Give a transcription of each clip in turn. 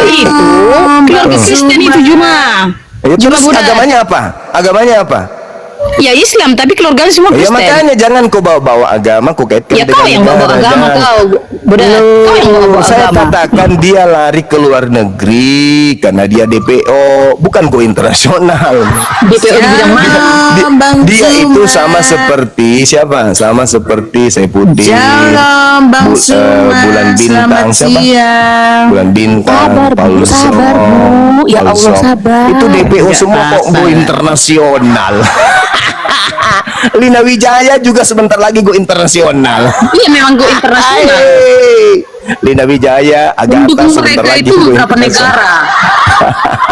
itu keluarga Kristen itu cuma. Ya, Cuma terus budak. agamanya apa? Agamanya apa? Ya Islam, tapi keluarga semua Ya Kristen. makanya jangan kau bawa-bawa agama, kau kaitkan Ya kau yang bawa negara, agama jangan. kau, budak. Kau yang bawa Saya agama. katakan dia lari ke luar negeri karena dia DPO, bukan go internasional. DPO di bidang mana? Dia itu sama seperti siapa? Sama seperti Saifuddin. Shalom Bang Suma, Bulan Bintang selamat siapa? siang. Bulan Bintang, Sabar, Bu, Paulus sabar, Rom, Bu. Ya Paulus Allah, Rom. sabar. Itu DPO Nggak semua kok apa-apa. go internasional. Lina Wijaya juga sebentar lagi go internasional. Iya memang go internasional. Hey, Lina Wijaya, Agatha Pendukung sebentar mereka lagi itu go berapa internasional. negara?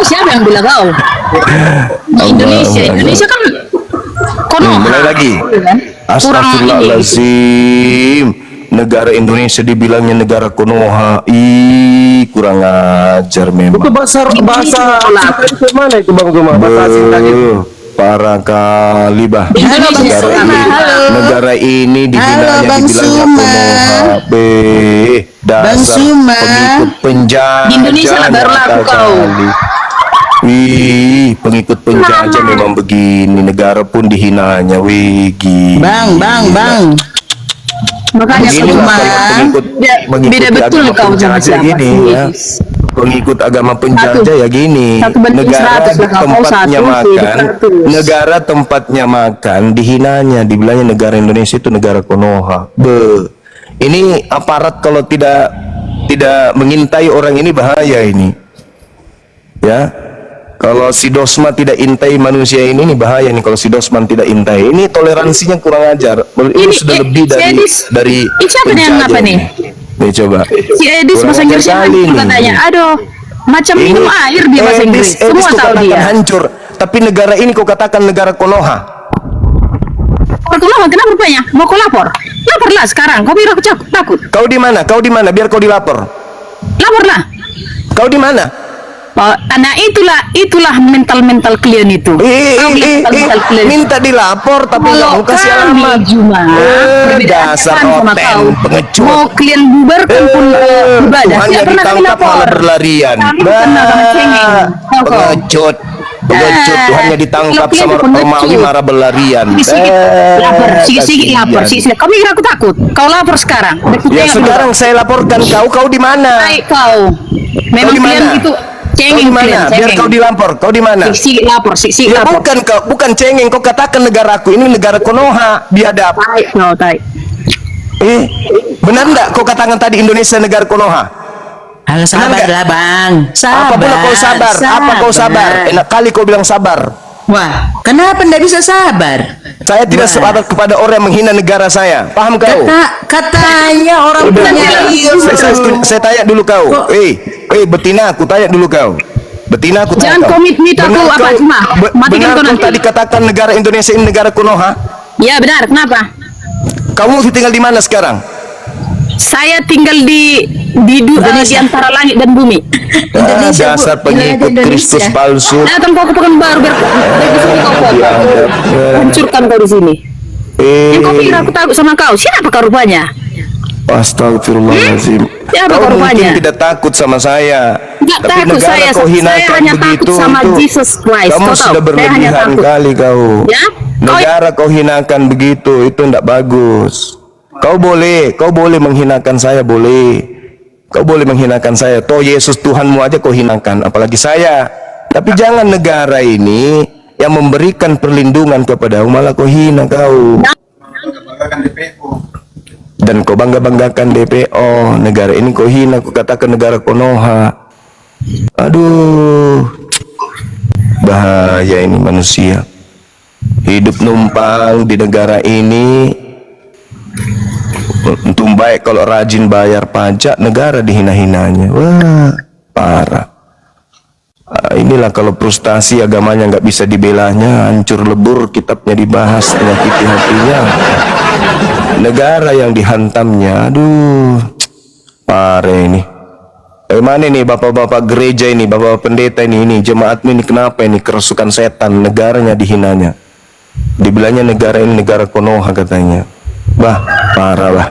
Siapa yang bilang kau? Di Indonesia, Indonesia kan Konoha. Mulai lagi. Kurang ini. Astagfirullahaladzim. Negara Indonesia dibilangnya negara Konoha. Ih, kurang ajar memang. Itu bahasa itu mana itu Bang Zuma? Bahasa Sinta gitu. Parah kali bah. Halo Bang Negara Suma, ini, halo. negara ini Halo, Bang dibilangnya Suma. Konoha. Dasar Bang Suma. pengikut penjajah. Di Indonesia lah baru laku nyata kau. kali. Wih, pengikut penjajah memang begini. Negara pun dihinanya. Wih, gila. Bang. Makanya Begini kau lah cuma kalau pengikut beda betul agama kau sama penjajah siapa gini sih. ya. Pengikut agama penjajah ya gini. satu banding Negara 100 lah, kau tempatnya satu, makan, 100. negara tempatnya makan dihinanya, dibilangnya negara Indonesia itu negara Konoha. Ini aparat kalau tidak mengintai orang ini bahaya ini. Ya. Kalau si Dosma tidak intai manusia ini bahaya nih kalau si Dosman tidak intai. Ini toleransinya kurang ajar. Ini sudah lebih dari siapa yang apa nih? Nih coba. Si Edis Kurang bahasa Inggrisnya ajar kali hancur nih. katanya. Aduh, macam minum air dia bahasa Inggris. Semua kau tahu katakan dia. hancur. Tapi negara ini kau katakan negara Konoha. Kenapa? Kenapa rupanya? Mau kau lapor? Laporlah sekarang. Kau biar aku takut. Kau di mana? Kau di mana? Biar kau dilapor. Laporlah. Kau di mana? Nah itulah mental kalian itu. Mental kalian. Minta dilapor tapi nggak mau kasih alamat. Cuma Dasar oten, pengecut. mau kalian bubarkan pun ibadah. Tuhannya Tidak pernah kami ditangkap lapor. malah berlarian. Kami pernah kami cengeng. Tahu kau? Pengecut. Tuhannya ditangkap Kalau sama kalian Romawi pengecut. marah berlarian. Sikit lapor, sikit lapor, kasihan. sikit. Kau mikir aku takut? Kau lapor sekarang. Ya sekarang saya laporkan kau di mana? Baik kau. Memang Kau di kalian mana? itu Kau cengeng di mana? kalian. Biar Cengeng. kau dilapor. Kau di mana? Sikit lapor, sikit Ya lapor. bukan cengeng. Kau katakan negaraku ini negara Konoha, biadab. Baik kau, baik. Benar enggak kau katakan tadi Indonesia negara Konoha? Halo, sabar nggak? lah Bang. Apa pula kau sabar? Apa kau sabar? Enak kali kau bilang sabar. Wah, kenapa ndak bisa sabar? Saya tidak Wah. sabar kepada orang yang menghina negara saya. Paham kau? Katanya orang Udah, punya udah. Saya tanya dulu kau. Betina, aku tanya dulu kau. Betina, aku tanya Jangan kau. komit aku Benar apa kau- cuma. Matikan benar kau kau nanti. tadi katakan negara Indonesia ini negara Konoha? Ya benar, kenapa? Kamu tinggal di mana sekarang? Saya tinggal di antara langit dan bumi. Indonesia, Bu. Dasar pengikut Wilayah Kristus Indonesia. palsu. Datang kau ke Pekanbaru biar di sini kau hancurkan kau di sini. Yang kau pikir aku takut sama kau? Siapa kau rupanya? Astagfirullahaladzim. Siapa Kau kau mungkin rupanya? tidak takut sama saya. Tidak Tapi takut negara saya. kau Saya hinakan hanya takut begitu sama itu. Jesus Christ. Kamu Kau tahu? sudah Saya hanya berlebihan takut. kali kau. Ya? Negara kau hinakan begitu, itu tidak bagus. Kau boleh menghinakan saya, boleh. Kau boleh menghinakan saya. Toh Yesus Tuhanmu aja kau hinakan, apalagi saya. Tapi jangan negara ini yang memberikan perlindungan kepadamu malah kau hina kau. Dan kau bangga-banggakan DPO. Negara ini kau hina, kau katakan negara Konoha. Aduh, bahaya ini manusia. Hidup numpang di negara ini. Untung baik kalau rajin bayar pajak, negara dihina-hinanya. Wah, parah. Inilah kalau frustasi agamanya nggak bisa dibelanya, hancur lebur, kitabnya dibahas, menyakiti hatinya. Negara yang dihantamnya, aduh, parah ini. Mana nih bapak-bapak gereja ini, bapak pendeta ini jemaat ini kenapa ini kerasukan setan, negaranya dihinanya. Dibilangnya negara ini negara Konoha katanya. Bah, parah lah.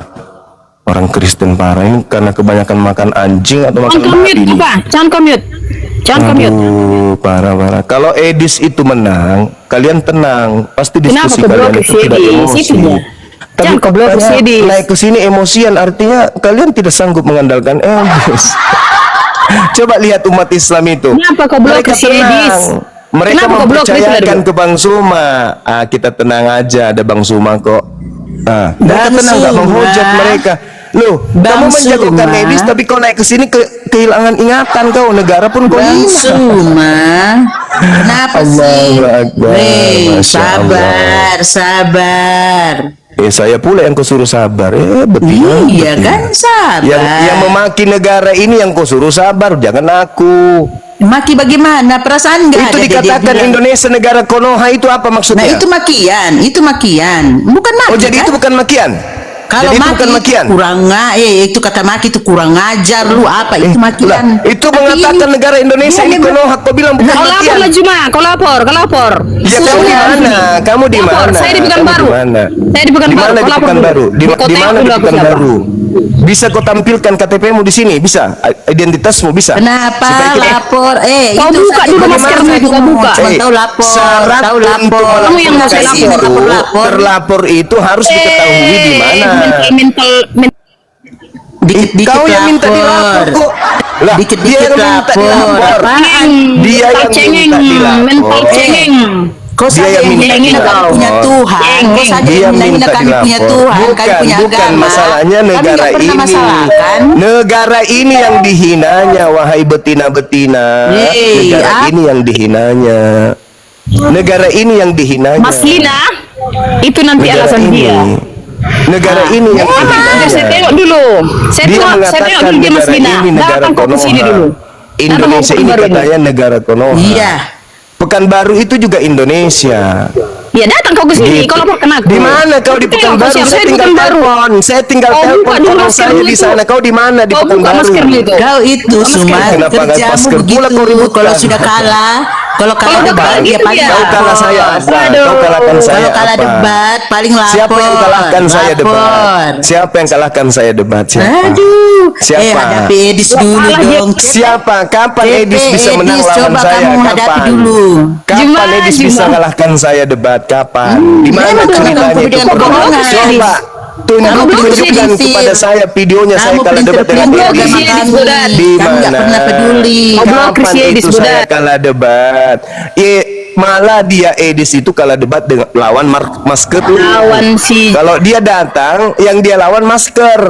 Orang Kristen parah ini karena kebanyakan makan anjing atau makan Jangan babi commute nih. apa? Jangan commute. Jangan commute. Aduh, parah. Kalau Edis itu menang, kalian tenang. Pasti Kenapa diskusi kau kalian blokir itu si tidak Edis? emosi. Itu dia. Tapi Jangan kau blokir si katanya Edis. naik ke sini emosian, artinya kalian tidak sanggup mengandalkan Edis. Coba lihat umat Islam itu. Kenapa kau blokir Mereka si Edis? tenang. Mereka Kenapa kau blokir mempercayakan itu? ke Bang Suma. Kita tenang aja, ada Bang Suma kok. Mereka Bang tenang, nggak Suma. menghujat mereka. Loh, Bang kamu menjagokan Suma. Edis, tapi kau naik ke sini kehilangan ingatan kau. Negara pun kau Bang hina. Suma, kenapa sih? Allahu Akbar, Masya Allah. Sabar. Saya pula yang kau suruh sabar. Betina. Iya kan, sabar. Yang memaki negara ini yang kau suruh sabar, jangan aku. Maki bagaimana? Perasaan nggak Itu ada dikatakan dia bilang. Indonesia negara Konoha itu apa Nah maksudnya? itu makian, bukan maki. Oh, jadi kan? itu bukan makian? Kalau Jadi itu maki bukan makian? itu kata maki itu kurang ngajar lu apa itu makian. Lah, itu Tapi mengatakan ini- negara Indonesia Iya, ini Konoha, kau bilang bukan Kau lapor makian. lah Juma, kau lapor. Ya kamu di mana? Kamu di Lapor, mana? saya di Pekanbaru. Kamu di mana? Saya di Pekanbaru. Di mana Kau di lapor Pekanbaru? dulu. Di Kau di tengok mana di dulu aku Pekanbaru? Bisa kau tampilkan KTP-mu di sini? Bisa? Identitasmu bisa? Kenapa Supaya kita- lapor? Kau itu buka saja dulu bagaimana maskermu itu, kau buka. Cuma Eh, tahu lapor, syarat tahu untuk lapor. Kamu yang mau saya Kasih lapor. lapor. Terlapor itu harus diketahui di mana. Mental Dikit-dikit Kau yang minta dilapor kok. Lah, Dikit-dikit dia yang minta lapor. dilapor. Apaan? Dia mental yang cengeng, minta dilapor. mental cengeng. Kau Dia saja yang yang minta hina kami dilapor. punya Tuhan. Kau saja Dia yang hina minta kami punya dilapor. Tuhan. Kami punya Bukan agama. masalahnya Kami negara nggak pernah ini. masalahkan. Negara ini yang dihinanya, wahai betina-betina. Yeay, Negara ini yang dihinanya. Negara ini yang dihinanya. Mas Lina, itu nanti Negara alasan ini. dia. Negara ini yang Biar saya dihinanya. tengok dulu. Saya Dia tengok mengatakan dulu dia Mas negara Lina. ini negara Datang kau ke sini Konoha. dulu. Indonesia ini Pekanbaru katanya negara Konoha. Iya. Pekanbaru itu juga Indonesia. Ya datang kau ke sini. Gitu. Kau laporkan aku. Di mana kau di Tengok, Pekanbaru? saya Saya di tinggal Pekanbaru. telepon. Saya tinggal Kau buka telepon dulu orang masker saya di itu. sana. Kau di mana di Kau buka Pekanbaru? masker itu. Kau itu cuma Kenapa nggak kerjamu masker pula kau begitu. ributkan? Kalau sudah kalah, kalau kalah Kalau debat kalah dia gitu paling dia. Kau kalah lapor. saya apa? Aduh. Kau kalahkan saya Kalau kalah apa? debat paling lapor. Siapa yang kalahkan saya debat? Lapor. Siapa yang kalahkan saya debat? Siapa? Aduh. Siapa? Hadapi Edis dulu kalah dia. dong. Siapa? Kapan TP Edis bisa menang Edis, lawan coba saya? kamu hadapi Kapan? dulu. Kapan Juma, Edis bisa Juma. kalahkan saya debat? Kapan? Di mana Memang ceritanya kamu itu? dengan kebohongan, Coba Kamu tunjukkan prinsip. kepada saya videonya saya Kamu kalah debat dengan prinsip Edis. agama Edis, kami. Budat. Di Kamu nggak mana? pernah peduli. Kau blokir Kapan si Edis, itu saya Budat. kalah debat? Malah dia Edis itu kalah debat dengan lawan masker. Lawan si. Kalau dia datang, yang dia lawan masker.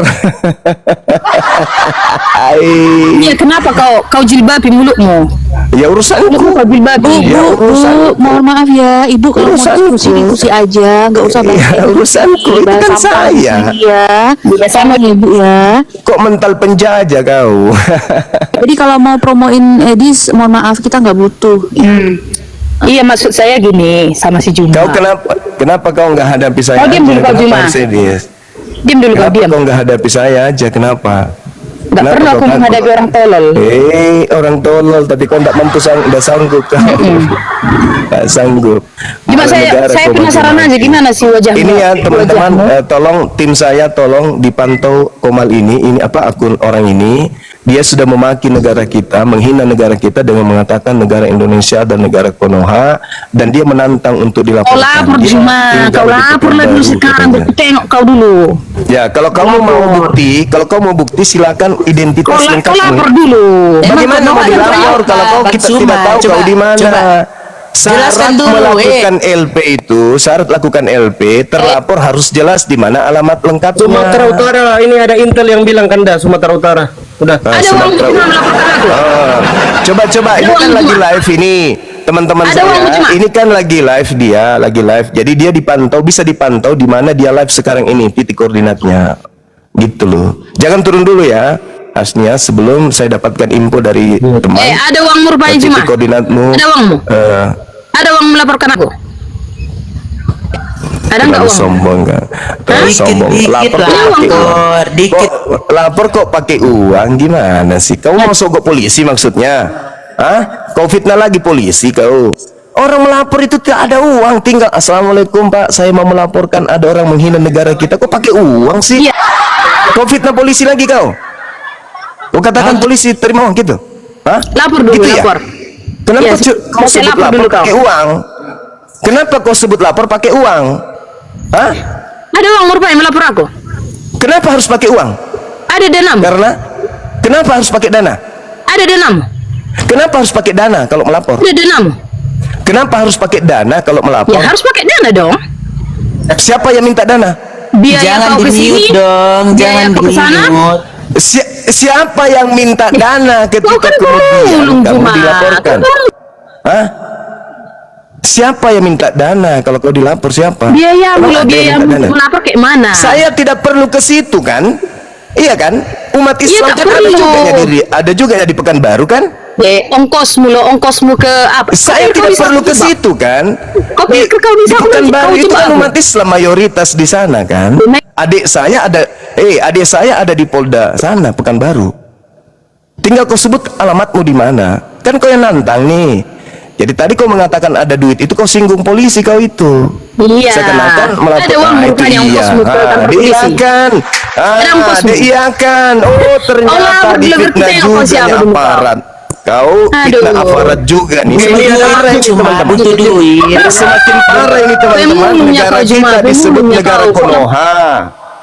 Ya kenapa kau jilbabi mulutmu? Ya urusanku. Kau jilbabi. Ya urusanku. Mohon maaf ya, Ibu kalau mau Urusanku. diskusi aja, nggak usah Ya urusanku. Itu kan saya. Iya, sama Ibu ya. Kok mental penjajah kau? Jadi kalau mau promoin Edis, mohon maaf kita nggak butuh. Iya maksud saya gini sama si Juma. Kau kenapa kau nggak hadapi saya? Kau diam aja? dulu, kau, Kenapa Juma. harus Edis? Diam dulu kau Kenapa diam. kau nggak hadapi saya aja? Kenapa? Nggak Kenapa perlu kau aku takut? menghadapi orang tolol. Orang tolol, tapi kau tidak mampu tidak sanggup kau. Tidak sanggup. Cuma Kalau saya negara kau penasaran mati-mati. aja gimana sih wajahmu. Ini ya teman-teman, Wajahmu. tolong tim saya tolong dipantau Komal ini apa akun orang ini. Dia sudah memaki negara kita, menghina negara kita dengan mengatakan negara Indonesia dan negara Konoha, dan dia menantang untuk Kau dilaporkan. lapor Dia Juma, tinggal kau di lapor lah dulu Pekanbaru sekarang. katanya. Aku tengok kau dulu. Ya, kalau kamu mau bukti, silakan identitas Kau lengkapmu. lapor dulu. Bagaimana Emang mau Konoha dilapor ada kalau kau berapa? kita Bang tidak Suma, tahu coba, kau di mana? coba. Syarat Jelaskan dulu, melakukan LP itu, syarat lakukan LP, terlapor harus jelas di mana alamat lengkapnya. Sumatera Utara lah, ini ada intel yang bilang Kanda Sumatera Utara. Udah. Ah, Ada uang Sumatera Juma Utara. melaporkan aku. Coba ini kan uang lagi Juma. live ini. Teman-teman Ada uang saya, Juma. ini kan lagi live. Jadi dia bisa dipantau di mana dia live sekarang ini, titik koordinatnya. Gitu loh. Jangan turun dulu ya. Asnya sebelum saya dapatkan info dari teman. Ada uangmu rupanya Juma. Titik koordinatmu. Ada uangmu. Ada uang melaporkan aku. Ada nggak Terlalu uang? sombong kan? Terlalu sombong. Dikit-dikit Lapor kok lapor, pakai uang. dikit. Kok lapor kok pakai uang gimana sih? Kau mau sogok polisi maksudnya? Hah? Kau fitnah lagi polisi kau? Orang melapor itu tidak ada uang, tinggal assalamualaikum Pak, saya mau melaporkan ada orang menghina negara kita. Kok pakai uang sih? Iya. Kau fitnah polisi lagi kau. Kau katakan polisi terima uang gitu? Hah? Lapor dulu, Gitu ya? lapor. Kenapa Iya, kau saya sebut lapor lapor dulu kau. pakai uang? Kenapa kau sebut lapor pakai uang? Hah? Ada uang rupanya melapor aku. Kenapa harus pakai uang? Ada dana. Karena kenapa harus pakai dana? Ada dana. Kenapa harus pakai dana kalau melapor? Ada dana. Kenapa harus pakai dana kalau melapor? Ya harus pakai dana dong. Siapa yang minta dana? Biaya Jangan kau ke sini. di-mute dong, biaya jangan kau ke sana. di-mute. Siapa yang minta dana Kau ketika kan kemudian belum kamu Juma. dilaporkan? Kau kan Hah? Siapa yang minta dana kalau kau dilapor siapa? biaya Emang mulu ada yang biaya minta dana? melapor kayak mana? Saya tidak perlu ke situ kan? Iya kan? Umat Islam tak kan ada perlu. juga ada juga di Pekanbaru kan? Ongkosmu ke apa? Saya Kau tidak bisa perlu ke apa? situ kan? Kau pikir kau bisa di Pekanbaru kau itu coba kan aku. umat Islam mayoritas di sana kan? Adik saya ada di Polda sana Pekanbaru. Tinggal kau sebut alamatmu di mana. Kan kau yang nantang nih. Jadi tadi kau mengatakan ada duit itu kau singgung polisi kau itu. Iya. Seakan-akan melapor. Ada uang itu rupanya ongkosmu ke kantor polisi. diiyakan. Ada ongkosmu. Diiyakan. Oh Allah, ternyata bener-bener difitnah kita yang juga ongkos siapa nih dulu, Pak? aparat. Kau fitnah Aduh. aparat juga nih. Ini Semakin duit parah ini cuma teman-teman. butuh duit. Semakin parah ini teman-teman. Pemulungnya Negara kau, Juma. kita disebut Pemulungnya negara kau. Konoha.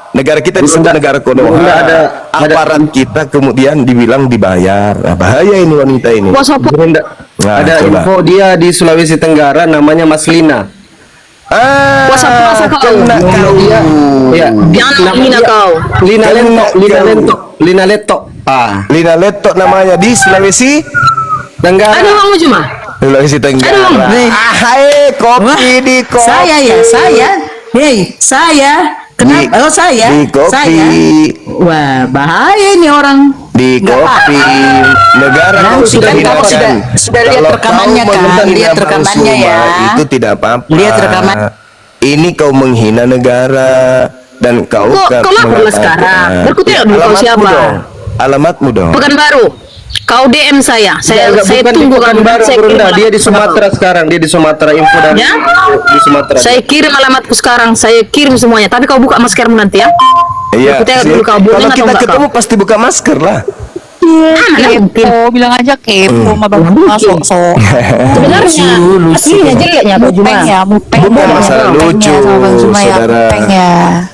Negara kita disebut Bunda, negara Konoha. Bunda, ada- Aparat kita kemudian dibilang dibayar. Nah, bahaya ini wanita ini. Bos apa? Bunda, Nah, ada coba. info dia di Sulawesi Tenggara namanya Mas Lina. Puasa kau. kena kau. Iya. Jangan Nama menghina dia kau. Lina Letok, Lina Kau. Letok, Lina Letok. Lina Letok namanya di Sulawesi Tenggara. Ada uangmu cuma. Sulawesi Tenggara. Nih. Hai, kopi Wah, di kopi. saya ya, saya. Hei, saya. Kenapa? Di- Oh, saya. di kopi. Saya. Wah, bahaya ini orang. Di Nggak kopi negara Nah, kau sudah kan kamu hinakan. sudah lihat Kalau rekamannya kau kan? menghina Lihat Bang rekamannya Suma, ya. itu tidak apa-apa. Lihat rekaman. Ini kau menghina negara dan kau Kau laporlah sekarang. Baru tengok dulu kau alamatmu siapa. dong. Alamatmu dong. Pekanbaru. Kau DM saya. Saya Bukan di tunggu kamu. Pekanbaru, Saya kirim Bunda. Dia di alamatku. Sumatera sekarang. Dia di Sumatera. Info dari Ya? di Sumatera. Saya kirim alamatku sekarang. Saya kirim semuanya. Tapi kau buka maskermu nanti ya. Iya. Aku tengok dulu kau bohong Kalau atau kita enggak ketemu pasti buka masker lah. Kepo, bilang aja kepo, mah bang sok-sok. Sebenarnya aslinya jeleknya kau cuma. Mupeng ya, mupeng. Bukan masalah Mupengnya lucu, sama Bang Zuma ya, saudara. mupeng ya.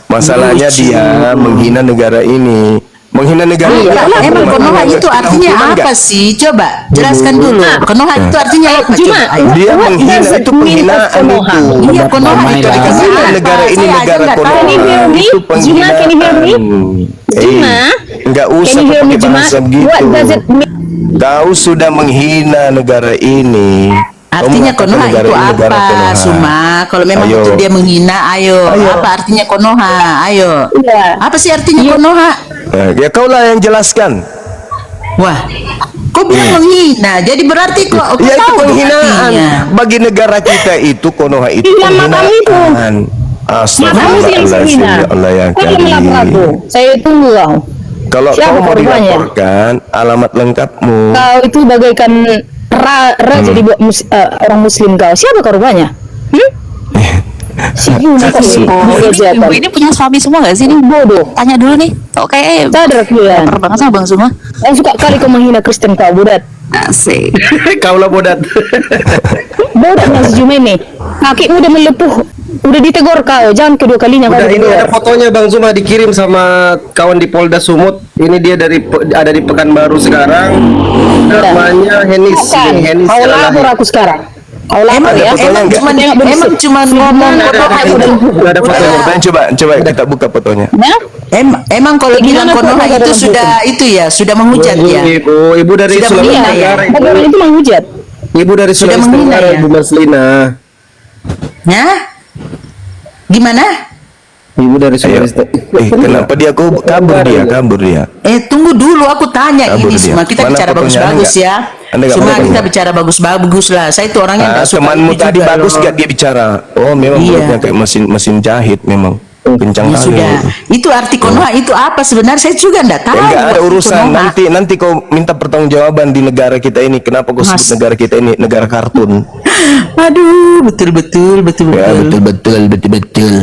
Masalahnya dia menghina negara ini. Menghina negara ini. Emang Konoha itu artinya apa sih? Coba jelaskan dulu. Konoha itu artinya apa? Cuma Coba. Ayo. Dia menghina itu penghinaan itu. Iya, Konoha itu Jadi artinya karena apa? negara ini Saya aja negara nggak Konoha tahu. Can you hear me? itu Juma, can you hear me? Juma? Enggak usah Can you hear me, pakai Juma? bahasa What begitu. does it mean? Kau sudah menghina negara ini. Kau Artinya mengatakan Konoha negara itu ini negara apa, Konoha. Suma? Kalau memang Ayo. itu dia menghina, ayo. Apa artinya Konoha? Ayo. Iya. Apa sih artinya Konoha? Ya kaulah yang jelaskan. Wah, kok bilang menghina? Jadi berarti kok Ya itu tahu dong penghinaan artinya. bagi negara kita itu Konoha itu Iya, makanya itu. penghinaan. Kamu sih yang Astagfirullahaladzim sehina. ya Allah ya Kau yang melapor aku. Karim. Saya tunggu kau. Kalau Siapa kau mau korbannya? dilaporkan alamat lengkapmu. Kau itu bagaikan raja di orang muslim kau. Siapa korbannya? Si Juma kok sih. Ini punya suami semua gak sih? Ini Bodoh. tanya dulu nih. Kok kayak Sadar kalian. baper banget sama Bang Zuma. Yang suka kali kau menghina Kristen kau, budat. Asik. Kaulah bodat. Bodaknya si Juma ini. Kakimu udah melepuh. Udah ditegur kau. Jangan kedua kalinya kau Udah, ini ditegur. ada fotonya Bang Zuma dikirim sama kawan di Polda Sumut. Ini dia ada di Pekanbaru sekarang. Namanya Henis. Bukan. Henis Kau Alahi. lapor aku sekarang. Kau lapor Emang, ya. emang cuman ngomong Konoha itu. Udah ada fotonya. Coba kita buka fotonya. Ya? Emang kalau bilang Gimana Konoha kok itu dalam sudah itu ya, sudah menghujat ya. Ibu dari Sudah Sulawesi menghina ya? Tenggara. Bagaimana itu menghujat? Ibu dari Sudah Sulawesi menghina Tenggara, ya? Ibu Mas Lina. Ya? Gimana? Ibu dari Ayo. Sulawesi Tenggara. Kenapa dia kabur dia? Tunggu dulu, aku tanya Kabur ini dia. semua. Kita Mana bicara fotonya? bagus-bagus Anda ya. Anda nggak Cuma mana kita fotonya? bicara bagus-bagus lah. Saya itu orangnya nggak suka Temanmu itu tadi juga bagus loh. gak dia bicara? Oh memang Iya. mulutnya kayak mesin jahit memang. Kencang Ya kali. sudah. Itu arti konoha itu apa sebenarnya? Saya juga enggak tahu. Enggak ada arti urusan. konoha. Nanti kau minta pertanggungjawaban di negara kita ini. Kenapa kau sebut negara kita ini negara kartun? Aduh, betul. Ya, betul.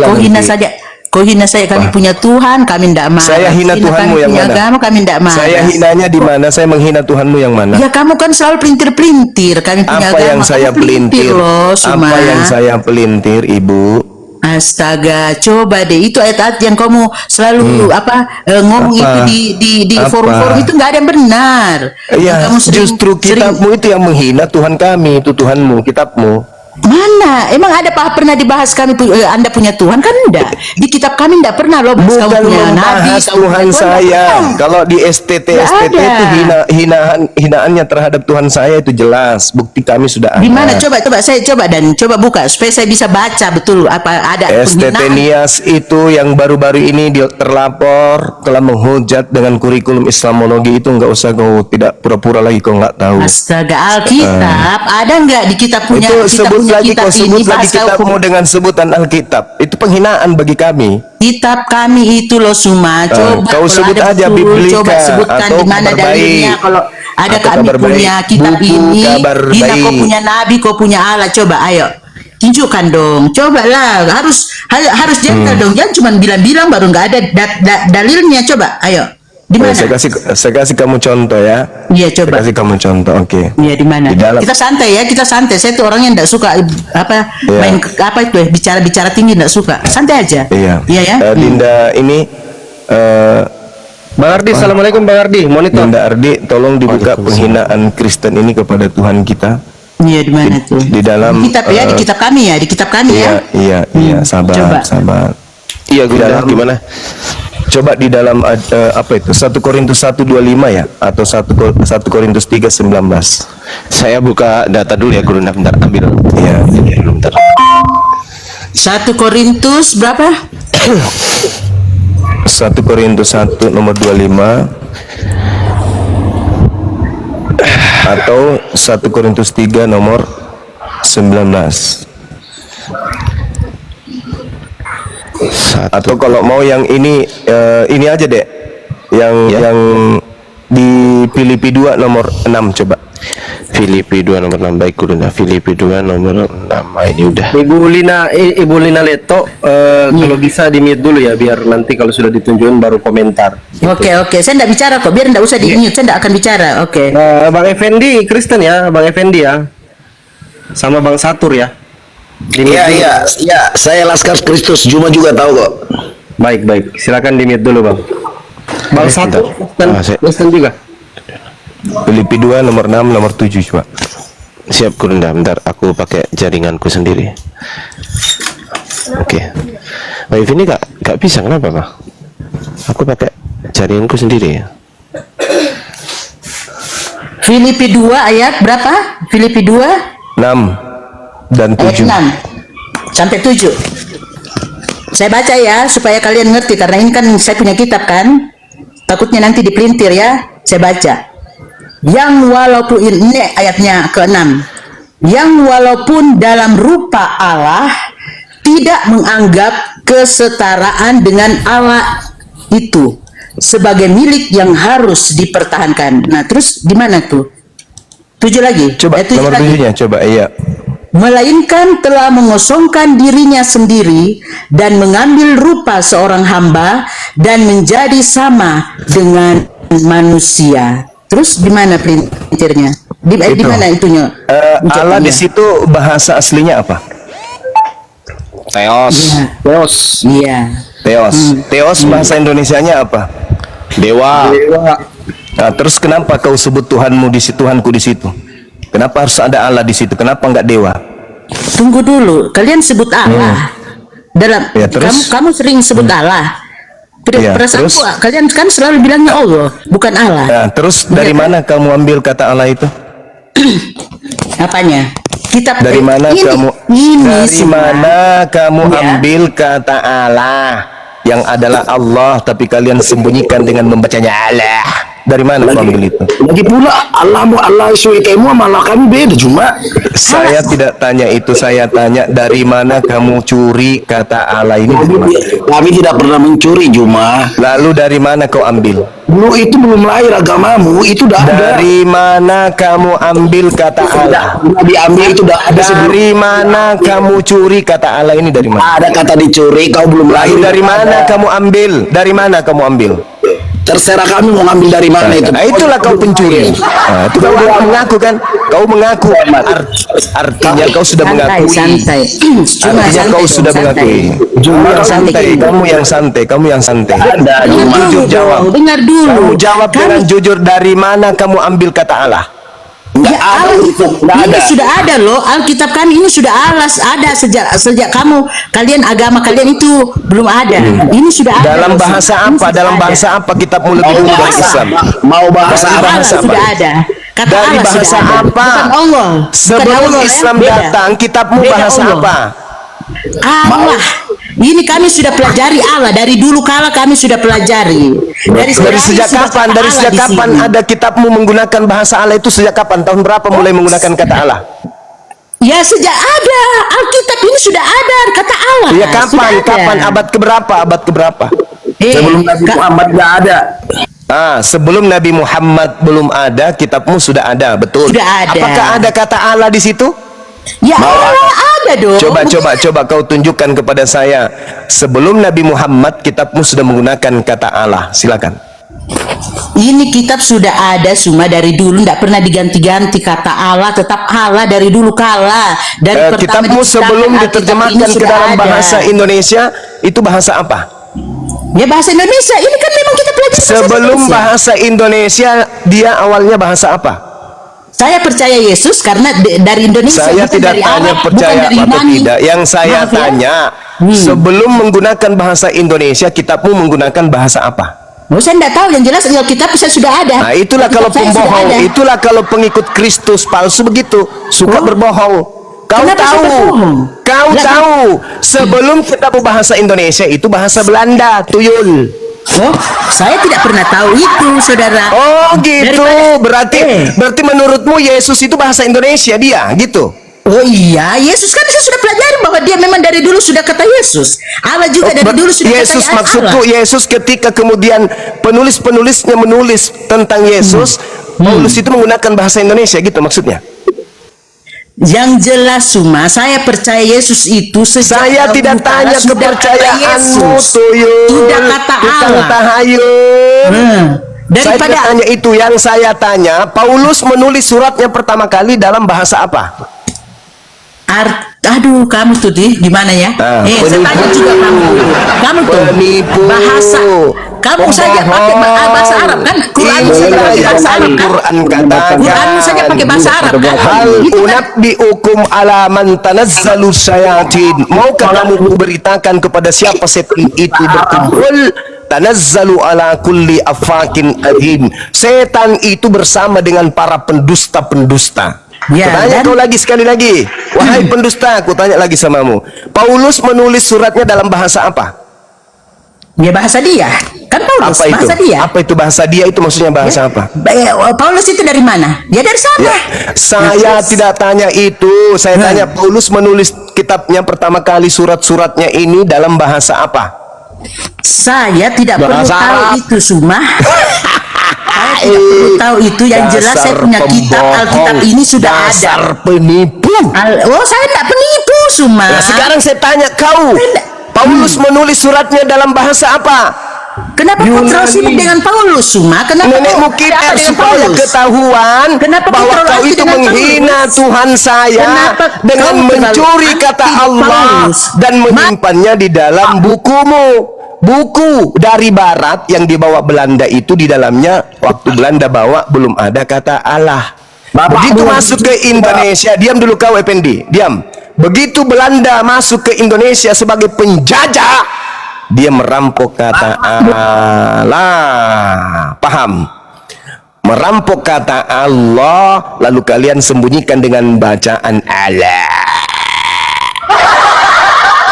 Kau hina saja. Kau hina saya, kami punya Tuhan, kami tidak marah. Saya hina Tuhanmu kami yang punya mana? agama, kami tidak marah. Saya hinanya di mana? Saya menghina Tuhanmu yang mana? Ya kamu kan selalu pelintir-pelintir. Kami punya Apa agama. yang saya kamu pelintir? loh, Suma. Apa yang saya pelintir, Ibu? Astaga, coba deh itu ayat-ayat yang kamu selalu ngomong Apa? itu di Apa? forum-forum itu nggak ada yang benar. Ya, Yang kamu justru kitabmu itu yang menghina Tuhan kami, itu Tuhanmu, kitabmu. mana? Emang ada pernah dibahas Anda punya Tuhan kan enggak? Di kitab kami enggak pernah loh bahas kamu Bukan punya nabi, membahas kamu punya Tuhan enggak saya. pernah. Kalau di STT Nggak STT ada. itu hinaannya terhadap Tuhan saya itu jelas. Bukti kami sudah ada. Di mana coba saya coba buka supaya saya bisa baca betul apa ada STT penghinaan. Nias itu yang baru-baru ini dia terlapor telah menghujat dengan kurikulum Islamologi itu, nggak usah kau tidak pura-pura lagi kau nggak tahu. Astaga, Alkitab ada nggak di kitab punya Itu kita sebut punya lagi kitab kau sebut ini lagi bahas kau kitabmu dengan sebutan Alkitab. Itu penghinaan bagi kami. kitab kami itu loh Suma. Coba kau kalau sebut ada aja betul, Biblika coba sebutkan atau di mana Kabar Baik. dalilnya kalau ada Atau kami Kabar punya Baik. kitab Buku ini. Kabar Hina kau Baik. punya nabi, kau punya Allah. Coba ayo. Tunjukkan dong, cobalah harus gentle dong, jangan cuma bilang-bilang baru nggak ada dalilnya. Coba, ayo, di mana? Saya kasih kamu contoh ya. Iya, Saya coba. kasih kamu contoh, oke. Iya, di mana? Di dalam. Kita santai ya, kita santai. Saya tuh orangnya nggak suka Iya. main apa itu bicara tinggi, nggak suka. Santai aja. Iya. Iya ya. Dinda ini Bang Ardi, assalamualaikum Bang Ardi, monitor. Dinda Ardi, tolong dibuka penghinaan Kristen ini kepada Tuhan kita. Iya, di mana tuh? Di dalam Di kitab ya, di kitab kami ya, di kitab kami ya. Iya, sabar, Coba. sabar. Iya, Di dalam- gimana? Coba di dalam apa itu? 1 Korintus 1:25 ya atau 1 Korintus 3:19. Saya buka data dulu ya, Guru. Bentar, ambil. Iya. Dulu, bentar. 1 Korintus berapa? 1 Korintus 1 nomor 25 atau 1 Korintus 3 nomor 19. Atau kalau mau yang ini aja deh. Yang di Filipi 2 nomor 6 coba. Filipi 2 nomor 6. Baik, Guru. Filipi 2 nomor 6. Ini udah. Ibu Lina Leto, kalau bisa di mute dulu ya, biar nanti kalau sudah ditunjukin baru komentar. Oke, saya enggak bicara kok, biar enggak usah di-mute, saya enggak akan bicara. Oke. Bang Effendi Kristen ya, Bang Effendi ya, sama Bang Satur ya. Di mute dulu. Iya, saya Laskar Kristus Juma juga tahu kok. Baik, silakan di mute dulu Bang. Bang Satur Kristen juga. Filipi 2 nomor 6 nomor 7 coba. Siap, Guru. Bentar, aku pakai jaringanku sendiri. Oke. Baik, ini gak bisa, kenapa, Pak? Aku pakai jaringanku sendiri ya. Filipi 2 ayat berapa? Filipi 2 6 dan ayat 7. 6 sampai 7. Saya baca ya supaya kalian ngerti, karena ini kan saya punya kitab kan. Takutnya nanti dipelintir ya. Saya baca. Yang walaupun ini ayatnya ke-6. Yang walaupun dalam rupa Allah tidak menganggap kesetaraan dengan Allah itu sebagai milik yang harus dipertahankan. Nah, terus di mana tuh? 7 lagi. Coba Ayat 7 nomor lagi. 7-nya coba, iya. Melainkan telah mengosongkan dirinya sendiri dan mengambil rupa seorang hamba dan menjadi sama dengan manusia. Terus di mana pelintirnya? Di mana itunya? Allah Ucapannya? di situ bahasa aslinya apa? Theos. Bos. Iya. Theos. Theos bahasa Indonesianya apa? Dewa. Nah, terus kenapa kau sebut Tuhanmu di situ, Tuhanku di situ? Kenapa harus ada Allah di situ? Kenapa enggak dewa? Tunggu dulu, kalian sebut Allah. Dalam Ya, terus? kamu sering sebut Allah. Ya, Perasaan terus? kalian kan selalu bilangnya Allah, bukan Allah. Nah, terus dari mana kamu ambil kata Allah itu? Apanya? Kitab Dari mana ini, kamu ini dari semua. mana kamu Ya. ambil kata Allah yang adalah Allah tapi kalian sembunyikan dengan membacanya Allah? Dari mana kau ambil itu? Lagi pula Allah suikemu sama Allah kami beda cuma. Saya tidak tanya itu, saya tanya dari mana kamu curi kata Allah ini? Dari mana? Kami tidak pernah mencuri Juma. Lalu dari mana kau ambil? Dulu itu belum lahir agamamu, itu udah ada. Dari mana kamu ambil kata Allah? Udah diambil itu udah ada sebelum. Dari mana kamu curi kata Allah ini dari mana? Ada kata dicuri, kau belum lahir. Lalu dari mana kamu ambil? Dari mana kamu ambil? Terserah kami mau ngambil dari mana itu. Nah, itulah kau pencuri. Nah, itu kau udah mengaku kan? Kau mengaku. Artinya kau sudah mengakui. Santai. Cuma Artinya kau sudah mengakui. Cuma Santai. Kamu yang santai. Kamu yang santai. Ada Juma. Jujur jawab. Dengar dulu. Kamu jawab dengan jujur, dari mana kamu ambil kata Allah? Enggak Ya, ada itu, enggak ini ada. sudah ada loh, Alkitab kami ini sudah ada sejak kalian agama kalian itu belum ada. Ini sudah ada. Dalam loh, bahasa ini apa? sudah Dalam ada. bahasa apa kitabmu lebih dulu dari Islam? Mau bahasa Kata apa? Allah bahasa sudah apa? ada. Kata Dari Allah bahasa sudah ada. apa? Bukan Allah. Bukan Sebelum Allah, ya. Islam Beda. datang, kitabmu Beda bahasa Allah. apa? Allah. Ini kami sudah pelajari Allah dari dulu kala kami sudah pelajari. Dari sejak kapan? Dari sejak kapan ada kitabmu menggunakan bahasa Allah itu? Sejak kapan? Tahun berapa mulai menggunakan kata Allah? Ya sejak ada Alkitab ini sudah ada kata Allah. Ya Sudah kapan? ada. Kapan? Abad keberapa? Abad keberapa? Sebelum Nabi Muhammad enggak ada. Sebelum Nabi Muhammad belum ada, kitabmu sudah ada, betul? Sudah ada. Apakah ada kata Allah di situ? Ya Allah ada dong. Coba kau tunjukkan kepada saya. Sebelum Nabi Muhammad, kitabmu sudah menggunakan kata Allah. Silakan. Ini kitab sudah ada semua dari dulu, tidak pernah diganti-ganti kata Allah, tetap Allah dari dulu kala. Dari pertama Kitabmu diciptakan, sebelum Alkitab diterjemahkan ini ke sudah dalam ada. bahasa Indonesia, itu bahasa apa? Ya bahasa Indonesia, ini kan memang kita pelajari bahasa Sebelum Indonesia. bahasa Indonesia, dia awalnya bahasa apa? Saya percaya Yesus karena dari Indonesia. Saya bukan tidak dari tanya Arab, percaya bukan dari atau Yunani. tidak. Yang saya Maaf ya. tanya, sebelum menggunakan bahasa Indonesia, kitabmu menggunakan bahasa apa? Oh, saya tidak tahu, yang jelas Alkitab saya sudah ada. Nah, itulah Alkitab kalau saya sudah pembohong, ada. itulah kalau pengikut Kristus palsu begitu, suka berbohong. Kau Kenapa tahu, saya berbohong? kau Lah, tahu, sebelum kitab bahasa Indonesia itu bahasa Belanda, tuyul. Oh, saya tidak pernah tahu itu, saudara. Oh gitu, Daripada- berarti menurutmu Yesus itu bahasa Indonesia dia, gitu. Oh iya, Yesus kan saya sudah pelajari bahwa dia memang dari dulu sudah kata Yesus. Allah juga dari dulu sudah Yesus, kata maksudku Allah. Yesus ketika kemudian penulis-penulisnya menulis tentang Yesus, Paulus itu menggunakan bahasa Indonesia gitu maksudnya. Yang jelas Suma, saya percaya Yesus itu sejak Saya dahulu tidak kala tanya sudah kata kepercayaanmu, Yesus. tuyul. Sudah kata Tukang Allah. tahayul. Hmm. Saya tidak Daripada tanya itu, yang saya tanya, Paulus menulis suratnya pertama kali dalam bahasa apa? aduh kamu tuh gimana ya? Saya penipu. tanya juga kamu tuh Penipu. bahasa kamu saja pakai bahasa Arab kan? Quran saja pakai bahasa Arab kan? Quran katakan. Quranmu saja pakai bahasa Arab kan? Hal Itu kan? unabbiukum ala man tanazzalu syayatin. Maukah kamu beritakan kepada siapa setan itu berkumpul? Tanazzalu ala kulli afakin adhim. Setan itu bersama dengan para pendusta-pendusta. Ya, Kutanya dan- kau lagi sekali lagi. Wahai pendusta, aku tanya lagi samamu. Paulus menulis suratnya dalam bahasa apa? Ya bahasa dia kan Paulus Apa itu? bahasa dia. Apa itu bahasa dia? Itu maksudnya bahasa apa? Paulus itu dari mana? Ya dari sana. Ya, saya tidak tanya itu. Saya tanya Paulus menulis kitabnya pertama kali, surat-suratnya ini dalam bahasa apa? Saya tidak perlu Bahasa tahu Arab. itu Suma. Saya tidak perlu tahu itu. Yang jelas saya punya kitab Alkitab ini sudah ada. Dasar penipu. Oh saya tidak penipu Suma. Nah, sekarang saya tanya kau, Paulus menulis suratnya dalam bahasa apa? Kenapa kau terlalu sibuk dengan Paulus Suma? Kenapa Nenekmu kau kita ada dengan supaya Paulus? ketahuan Kenapa kau bahwa terlalu kau aktif itu dengan menghina Paulus? Tuhan saya Kenapa dengan kau mencuri terlalu kata aktif Allah Paulus? dan menyimpannya di dalam bukumu. Buku dari barat yang dibawa Belanda itu di dalamnya waktu Belanda bawa belum ada kata Allah. Begitu masuk ke Indonesia, diam dulu kau Effendi, diam. Begitu Belanda masuk ke Indonesia sebagai penjajah, dia merampok kata Allah. Paham? Merampok kata Allah, lalu kalian sembunyikan dengan bacaan Allah.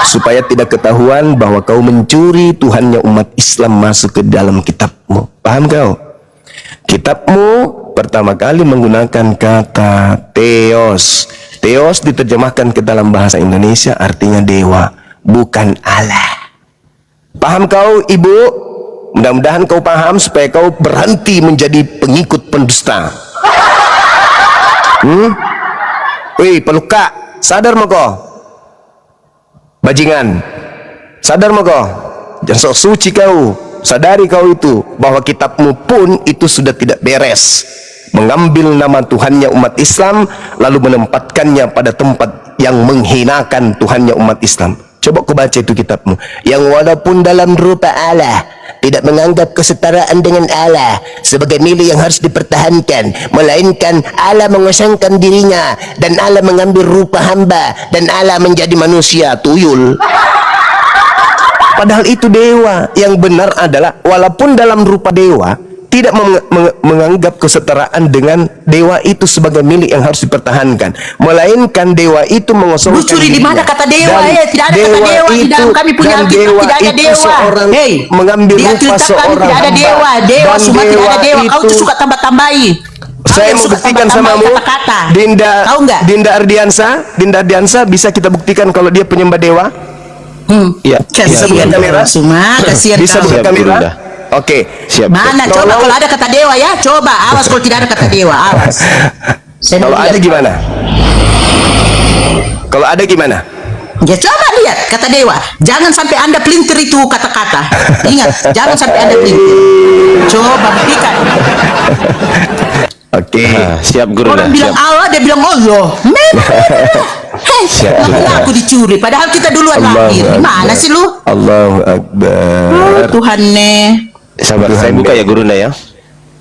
Supaya tidak ketahuan bahwa kau mencuri Tuhannya umat Islam masuk ke dalam kitabmu. Paham kau? Kitabmu pertama kali menggunakan kata Theos. Theos diterjemahkan ke dalam bahasa Indonesia artinya dewa, bukan Allah. Paham kau, Ibu? Mudah-mudahan kau paham supaya kau berhenti menjadi pengikut pendusta. Wih, peluka, sadar mo kau? Bajingan, sadar mo kau? Jangan sok suci kau. Sadari kau itu bahwa kitabmu pun itu sudah tidak beres. Mengambil nama Tuhannya umat Islam lalu menempatkannya pada tempat yang menghinakan Tuhannya umat Islam. Coba kau baca itu kitabmu, yang walaupun dalam rupa Allah tidak menganggap kesetaraan dengan Allah sebagai milik yang harus dipertahankan, melainkan Allah mengosongkan dirinya dan Allah mengambil rupa hamba dan Allah menjadi manusia tuyul. Padahal itu dewa. Yang benar adalah walaupun dalam rupa dewa tidak menganggap kesetaraan dengan dewa itu sebagai milik yang harus dipertahankan, melainkan dewa itu mengosongkan Lu curi di mana kata dewa ya? Tidak ada kata dewa di dalam kami punya Alkitab, tidak ada dewa. Hei, mengambil di rupa Alkitab kami seorang tidak ada dewa. Dewa semua tidak ada dewa. Kau tuh suka tambah-tambahi. Saya mau buktikan samamu, Dinda Ardiansa, bisa kita buktikan kalau dia penyembah dewa? Iya. Bisa buka kamera? Kasihan Bisa kamu. buka kamera? Oke. Siap. Mana? Coba kalau ada kata dewa ya. Coba. Awas kalau tidak ada kata dewa. Awas. Saya Kalau mau ada lihat. gimana? Kalau ada gimana? Ya coba lihat kata dewa. Jangan sampai Anda pelintir itu kata-kata. Ingat, jangan sampai Anda pelintir. Coba buktikan. Oke. Siap guru dah. Orang bilang Siap. Allah, dia bilang Allah. Hei, Siap, makanya aku dicuri. Padahal kita duluan lahir. Gimana sih lu? Allahu Akbar. Tuhan nih. Sabar, saya buka ya guru ya.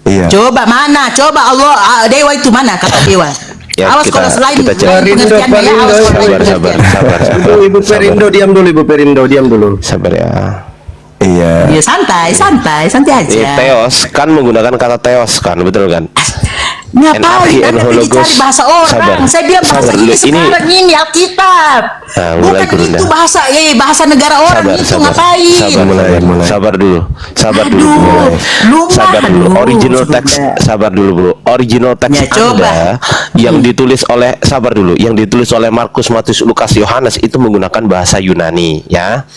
Iya. Coba mana? Coba Allah, dewa itu mana kata dewa? Ya, Awas kita- kalau selain kita cek. pengertiannya ya. Awas kalau lain Sabar. pengertian. Ibu Perindo diam dulu, Ibu Perindo diam dulu. Sabar ya. Iya. Ya santai Ini aja. Theos kan menggunakan kata Theos kan, betul kan? Ngapain NARCHI Anda and dicari Hologos. bahasa orang? Sabar. Saya bilang bahasa Sabar ini dulu. sekarang ini Alkitab. Nah, Bukan mulai guru itu dah. bahasa negara orang itu ngapain? Sabar dulu. Aduh, lumah Sabar dulu. lu, Original sudah. text, sabar dulu bro. Original text Ya, coba. Anda yang ditulis oleh, sabar dulu, yang ditulis oleh Markus, Matius, Lukas, Yohanes itu menggunakan bahasa Yunani, ya.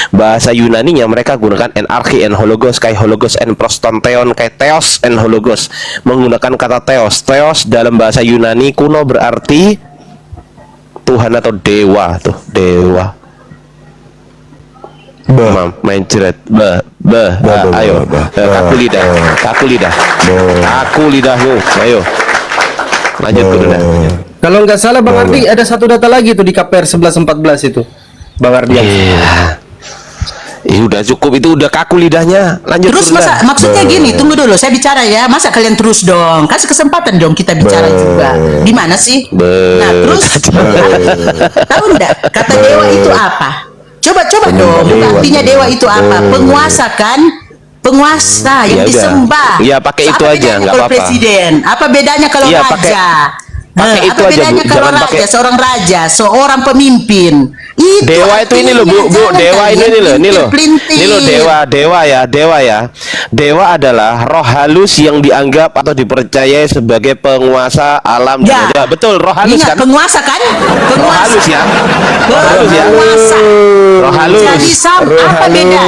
Bahasa Yunani yang mereka gunakan NARCHI and Hologos, kai Hologos and Prostanteon, kai Theos and Hologos, menggunakan kata Theos. Theos dalam bahasa Yunani kuno berarti Tuhan atau dewa, tuh dewa. Main ceret, ayo, kaku lidahmu, ayo, lanjut guru dah. Kalau nggak salah Bang Ardi ada satu data lagi tuh di KPR 1114 itu. Bang Ardi. Udah cukup itu, udah kaku lidahnya. Lanjut Terus guru masa dah. maksudnya gini, tunggu dulu saya bicara ya. Masa kalian terus dong? Kasih kesempatan dong kita bicara juga. Di mana sih? Nah, terus tahu enggak kata dewa itu apa? Coba dong. Artinya dewa itu apa? Penguasa kan? Penguasa yang Ya udah. disembah. Iya, pakai itu Apa aja, bedanya nggak kalau apa-apa. presiden? Apa bedanya kalau Iya, raja? pakai itu apa aja, bedanya Bu. kalau Jangan raja, pakai- seorang raja, seorang pemimpin? Itu Dewa itu ini loh bu, artinya, jangan dewa kalian ini loh, pelintir-pelintir. ini loh dewa ya. Dewa adalah roh halus yang dianggap atau dipercayai sebagai penguasa alam Ya. dunia. Betul, roh halus Ingat, kan? penguasa kan? Roh halus ya. Roh halus ya. Penguasa. Roh halus. Jadi apa bedanya?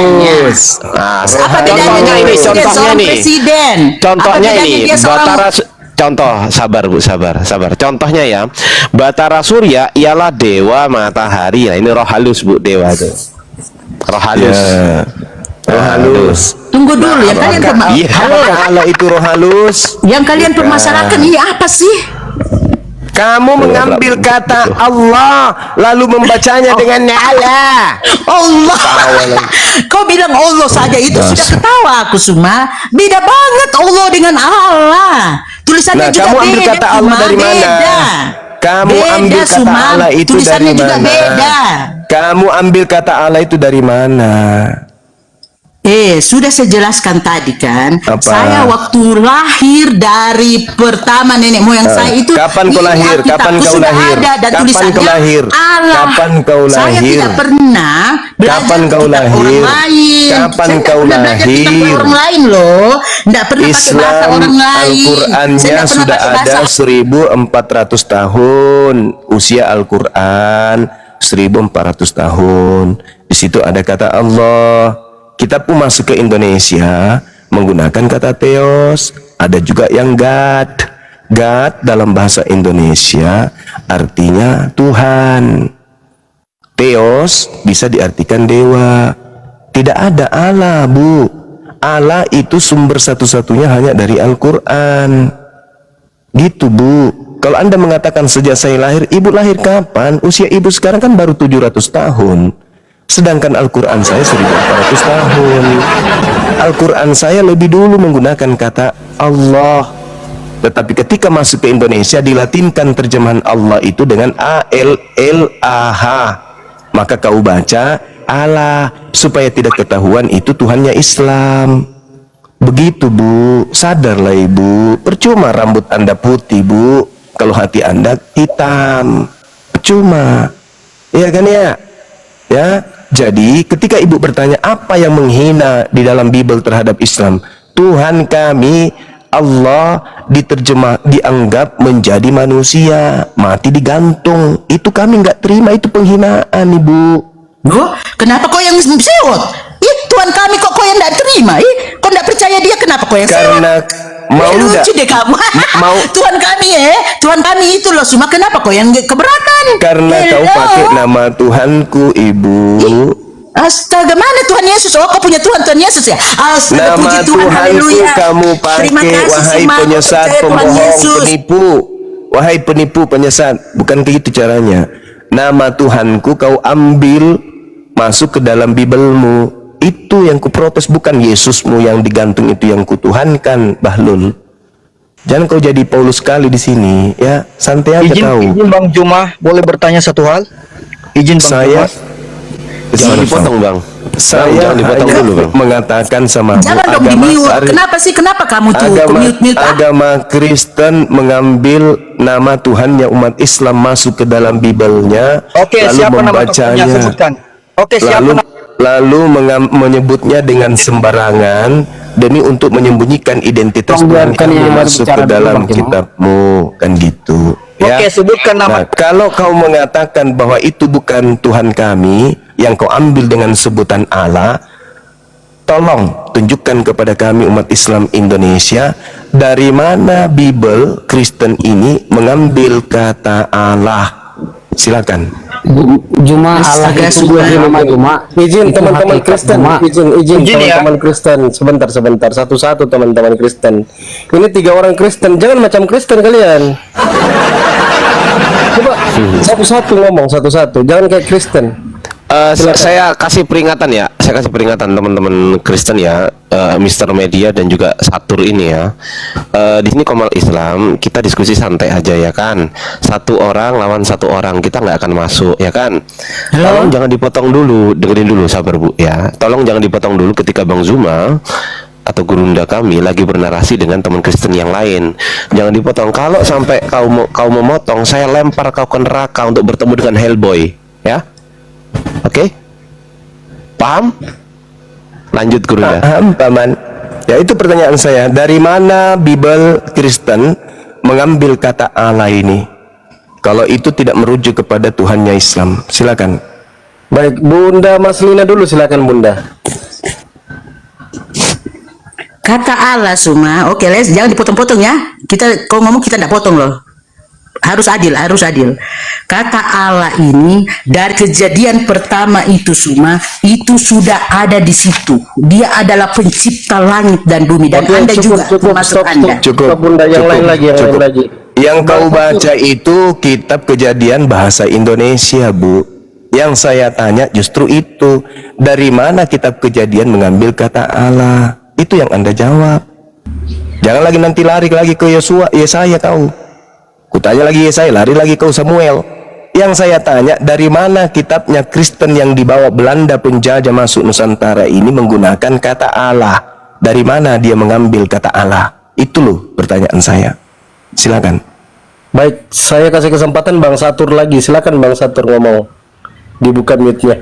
Nah, Apa bedanya contohnya dengan ini, presiden, contohnya seorang ini. presiden? Contohnya Apa bedanya ini, dia seorang- Batara contoh, sabar Bu, sabar. Contohnya ya, Batara Surya ialah dewa matahari. Nah, ini roh halus Bu, dewa itu. Roh halus. Ya. Roh halus. Tunggu dulu, yang kalian Iya. Apakah Allah itu roh halus? yang kalian permasalahkan ini apa sih? Kamu mengambil kata Allah lalu membacanya dengan Allah. Allah. Kau bilang Allah saja itu sudah ketawa aku semua. Beda banget Allah dengan Allah. Tulisannya Nah, juga kamu ambil beda. kata Allah Cuma dari mana? beda. Kamu Beda, ambil kata Suma. Allah itu Tulisannya dari juga mana? beda. Kamu ambil kata Allah itu dari mana? Sudah saya jelaskan tadi kan. Apa? Saya waktu lahir dari pertama nenek moyang saya itu. Kapan kau di lahir? Alkitab Kapan itu kau sudah lahir? ada dan Kapan tulisannya kau lahir? Allah. Kapan kau Saya lahir? tidak pernah belajar Kapan kau kitab lahir? orang lain. Kapan Saya tidak kau pernah belajar kitab lahir? orang lain loh. Tidak pernah pakai bahasa Islam orang lain. Al-Qur'annya Saya tidak pernah sudah pakai ada bahasa 1400 tahun. Usia Al-Qur'an 1400 tahun. Di situ ada kata Allah. Kita pun masuk ke Indonesia menggunakan kata Theos. Ada juga yang God. God dalam bahasa Indonesia artinya Tuhan. Theos bisa diartikan dewa. Tidak ada Allah, Bu. Allah itu sumber satu-satunya hanya dari Al-Quran. Gitu, Bu. Kalau Anda mengatakan sejak saya lahir, Ibu lahir kapan? Usia Ibu sekarang kan baru 700 tahun. Sedangkan Al-Quran saya 1400 tahun. Al-Quran saya lebih dulu menggunakan kata Allah. Tetapi ketika masuk ke Indonesia dilatinkan terjemahan Allah itu dengan A-L-L-A-H. Maka kau baca Allah supaya tidak ketahuan itu Tuhannya Islam. Begitu, Bu. Sadarlah, Ibu. Percuma rambut Anda putih, Bu, kalau hati Anda hitam. Percuma. Iya kan ya? Ya. Jadi ketika Ibu bertanya apa yang menghina di dalam Bible terhadap Islam, Tuhan kami Allah dianggap menjadi manusia, mati digantung. Itu kami nggak terima, itu penghinaan, Ibu. Loh, kenapa kau yang sewot? Tuhan kami kok kau yang tidak terima? Kau tidak percaya dia, kenapa kau yang sewot? Karena mau enggak? Lucu deh kamu. Mau Tuhan kami Tuhan kami itu loh, cuma kenapa kau yang keberatan? karena kau pakai nama Tuhanku, Ibu. Astaga, mana Tuhan Yesus? Oh, kau punya Tuhan Yesus ya? Astaga, Nama puji Tuhan, Tuhanku haleluya. kamu Terima pakai, kasih, wahai Sima, penyesat, percaya Tuhan pembohong, Yesus. penipu. Wahai penipu, penyesat. Bukan begitu caranya. Nama Tuhanku kau ambil masuk ke dalam Bibelmu. Itu yang kuprotes, bukan Yesusmu yang digantung itu yang kutuhankan, Bahlul. Jangan kau jadi Paulus sekali di sini, ya. Santai aja kau. Izin Bang Juma, boleh bertanya satu hal? Izin Bang Saya Juma. Jangan dipotong, Bang. Saya Jangan dipotong hanya dulu, Bang. mengatakan sama Jangan dong di mute. Kenapa sih? Kenapa kamu tuh mute? agama Kristen mengambil nama Tuhannya umat Islam masuk ke dalam Bibelnya, Oke, lalu siapa nama membacanya, tokohnya? Sebutkan. Oke, siapa nama? lalu menyebutnya dengan sembarangan demi untuk menyembunyikan identitas Tuhan kami masuk ke dalam kitabmu, kan gitu. Ya. Oke, sebutkan nama. Nah, kalau kau mengatakan bahwa itu bukan Tuhan kami yang kau ambil dengan sebutan Allah, tolong tunjukkan kepada kami umat Islam Indonesia dari mana Bible Kristen ini mengambil kata Allah. Silakan. Juma Allah itu dua nama Juma. Izin Itu teman-teman hakikat Kristen, Juma. izin ya. teman-teman Kristen, sebentar, satu-satu teman-teman Kristen. Ini 3 orang Kristen, jangan macam Kristen kalian. Coba satu-satu ngomong, satu-satu, jangan kayak Kristen. Saya kasih peringatan ya, saya kasih peringatan teman-teman Kristen ya, Mister Media dan juga Satur ini ya. Di sini Komal Islam kita diskusi santai aja ya kan. Satu orang lawan satu orang, kita nggak akan masuk ya kan. Tolong jangan dipotong dulu, dengerin dulu, sabar Bu ya. Tolong jangan dipotong dulu ketika Bang Zuma atau gurunda kami lagi bernarasi dengan teman Kristen yang lain. Jangan dipotong. Kalau sampai kau memotong, saya lempar kau ke neraka untuk bertemu dengan Hellboy ya. Oke, paham? Lanjut Gurunda. Paham, Paman. Ya, itu pertanyaan saya. Dari mana Bible Kristen mengambil kata Allah ini? Kalau itu tidak merujuk kepada Tuhannya Islam, silakan. Baik, Bunda Maslina dulu, silakan Bunda. Kata Allah Suma. Oke, Les, jangan dipotong-potong ya. Kau ngomong kita tidak potong loh. Harus adil. Kata Allah ini dari kejadian pertama itu Suma, itu sudah ada di situ. Dia adalah pencipta langit dan bumi, dan Oke, Anda juga termasuk Anda. Cukup, Bunda, yang lain lagi, lain lagi. Yang kau baca itu kitab Kejadian bahasa Indonesia, Bu. Yang saya tanya justru itu, dari mana kitab Kejadian mengambil kata Allah? Itu yang Anda jawab. Jangan lagi nanti lari lagi ke Yesaya kau. Kutanya lagi Yesaya, lari lagi kau Samuel. Yang saya tanya, dari mana kitabnya Kristen yang dibawa Belanda penjajah masuk Nusantara ini menggunakan kata Allah? Dari mana dia mengambil kata Allah? Itu loh pertanyaan saya. Silakan. Baik, saya kasih kesempatan Bang Satur lagi. Silakan Bang Satur ngomong. Dibuka mute-nya.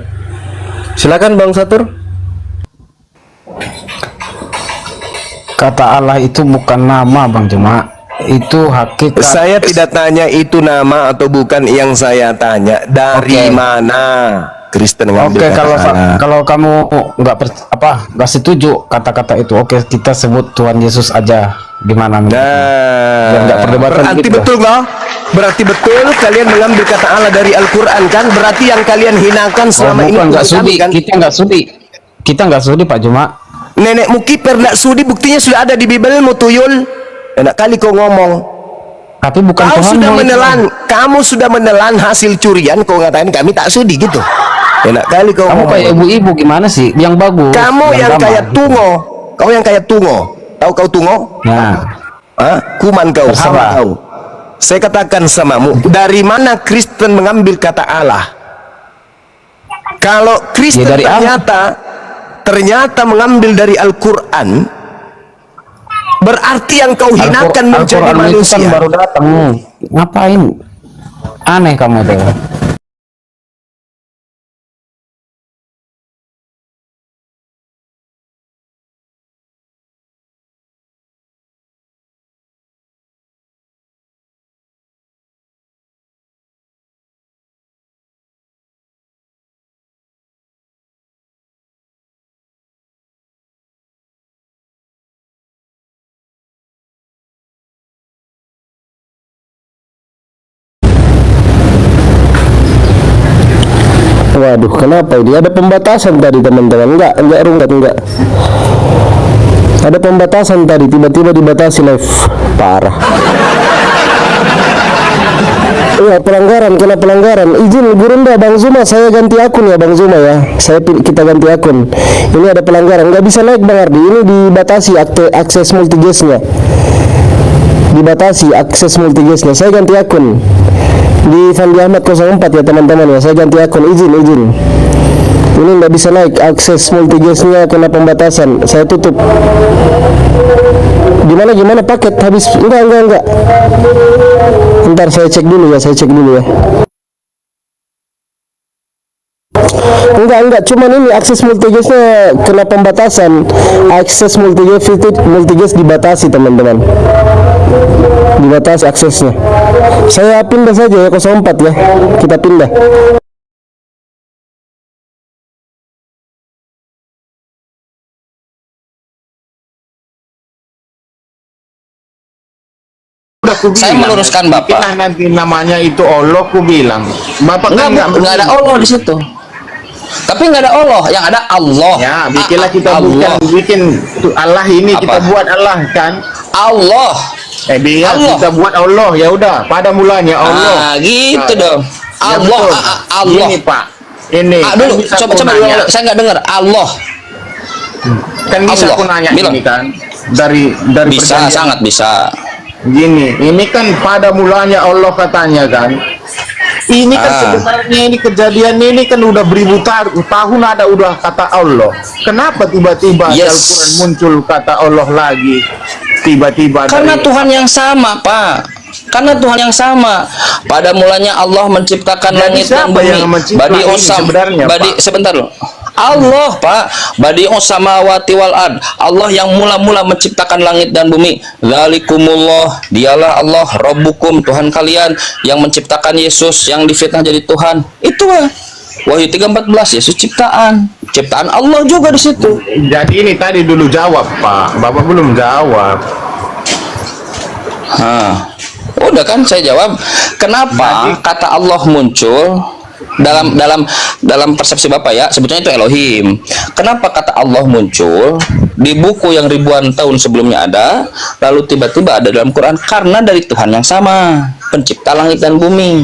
Silakan Bang Satur. Kata Allah itu bukan nama Bang Juma, itu hakikat. Saya tidak tanya itu nama atau bukan, yang saya tanya dari mana Kristen mengambil Oke, kata Allah. kalau kamu nggak setuju kata-kata itu, oke kita sebut Tuhan Yesus aja di mana. Nah, nggak perdebatan berarti gitu. betul nggak? Berarti betul kalian mengambil kata Allah dari Al-Quran kan? Berarti yang kalian hinakan selama ini nggak Tuhan sudi, kami, kan? kita nggak sudi Pak Juma. Nenekmu kiper nggak sudi, buktinya sudah ada di Bibelmu tuyul. Enak kali kau ngomong. Tapi bukan Kau Tuhan sudah mau itu. menelan, kamu sudah menelan hasil curian, kau ngatain kami tak sudi gitu. Enak kali kau Kamu ngomong. kayak ibu-ibu gimana sih? Yang bagus. Kamu yang damai. kayak tungo. Kau yang kayak tungo. Tahu kau tungo? Nah, Hah? Kuman kau, Terserah. sama kau. Saya katakan samamu, dari mana Kristen mengambil kata Allah? Kalau Kristen Ya, dari ternyata mengambil dari Al-Quran, berarti yang kau hinakan menjadi Al-Quran itu kan manusia. baru datang. Ngapain? Aneh kamu tuh. Waduh, kenapa ini? Ada pembatasan tadi teman-teman. Enggak. Ada pembatasan tadi, tiba-tiba dibatasi live. Parah. Iya, pelanggaran, kena pelanggaran. Izin Gurunda, Bang Zuma, saya ganti akun ya Bang Zuma ya. Kita ganti akun. Ini ada pelanggaran, nggak bisa naik Bang Ardi. Ini dibatasi akses multigestnya. Dibatasi akses multigestnya. Saya ganti akun. Di Fandi Ahmad 04 ya teman-teman ya. Saya ganti akun, izin. Ini nggak bisa naik, akses multigestnya kena pembatasan. Saya tutup. Gimana paket habis? Enggak. Ntar saya cek dulu ya. Enggak, cuman ini akses multigestnya kena pembatasan. Akses multigest dibatasi teman-teman. Dibatasi aksesnya. Saya pindah saja ya 04 ya. Kita pindah. Saya meluruskan Bapak. Nanti namanya itu Allah, ku bilang. Bapak kan nggak ada Allah di situ. Tapi nggak ada Allah, yang ada Allah. Ya, bikinlah kita bikin Allah ini. Apa? Kita buat Allah kan. Allah. Biar Allah. kita buat Allah, ya udah. Pada mulanya Allah. Gitu dong. Ya, Allah. betul. Allah. Ini Pak. Ini. Dulu, kan bisa coba aku nanya. dulu. Saya nggak dengar. Allah. Kan bisa Allah. aku nanya Bilang. ini kan. Dari Bisa, perjanjian. sangat bisa. Gini, ini kan pada mulanya Allah katanya kan. Ini kan sebenarnya ini kejadian ini kan udah beribu tahun ada udah kata Allah. Kenapa tiba-tiba di Al-Quran muncul kata Allah lagi? Tiba-tiba Karena Tuhan yang sama, Pak. Karena Tuhan yang sama. Pada mulanya Allah menciptakan Jadi langit dan siapa bumi. yang mencipta ini sebenarnya, Pak? Sebentar loh. Allah, Pak. Badi'us samawati wal ard. Allah yang mula-mula menciptakan langit dan bumi. Dzalikumullah, dialah Allah Rabbukum, Tuhan kalian yang menciptakan Yesus yang difitnah jadi Tuhan. Itu Wahyu 3:14, Yesus ciptaan Allah juga di situ. Jadi ini tadi dulu jawab, Pak. Bapak belum jawab. Udah kan saya jawab. Kenapa kata Allah muncul dalam persepsi Bapak ya, sebetulnya itu Elohim. Kenapa kata Allah muncul di buku yang ribuan tahun sebelumnya ada, lalu tiba-tiba ada dalam Quran? Karena dari Tuhan yang sama, pencipta langit dan bumi.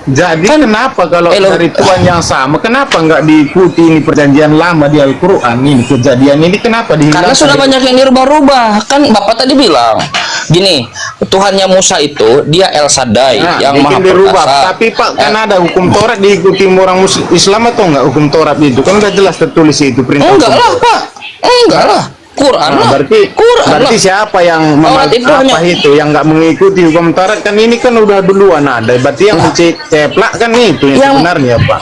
Jadi Kan- kenapa kalau Elo- dari Tuhan yang sama, kenapa nggak diikuti ini perjanjian lama di Al-Quran ini, kejadian ini kenapa dihilangkan? Karena sudah banyak yang dirubah-rubah. Kan Bapak tadi bilang gini, Tuhannya Musa itu dia El Shaddai Nah, yang maha bikin dirubah. perkasa. Tapi Pak, kan ada hukum Taurat diikuti orang Islam atau enggak hukum Taurat itu? Kan udah jelas tertulis itu perintah. Enggak hukum lah Taurat. Pak, enggak lah. Quran Nah, lah. berarti lah. siapa yang Taurat itu hanya- yang nggak mengikuti hukum Taurat? Kan ini kan udah duluan ada. Berarti yang ceplak kan itu yang sebenarnya Pak.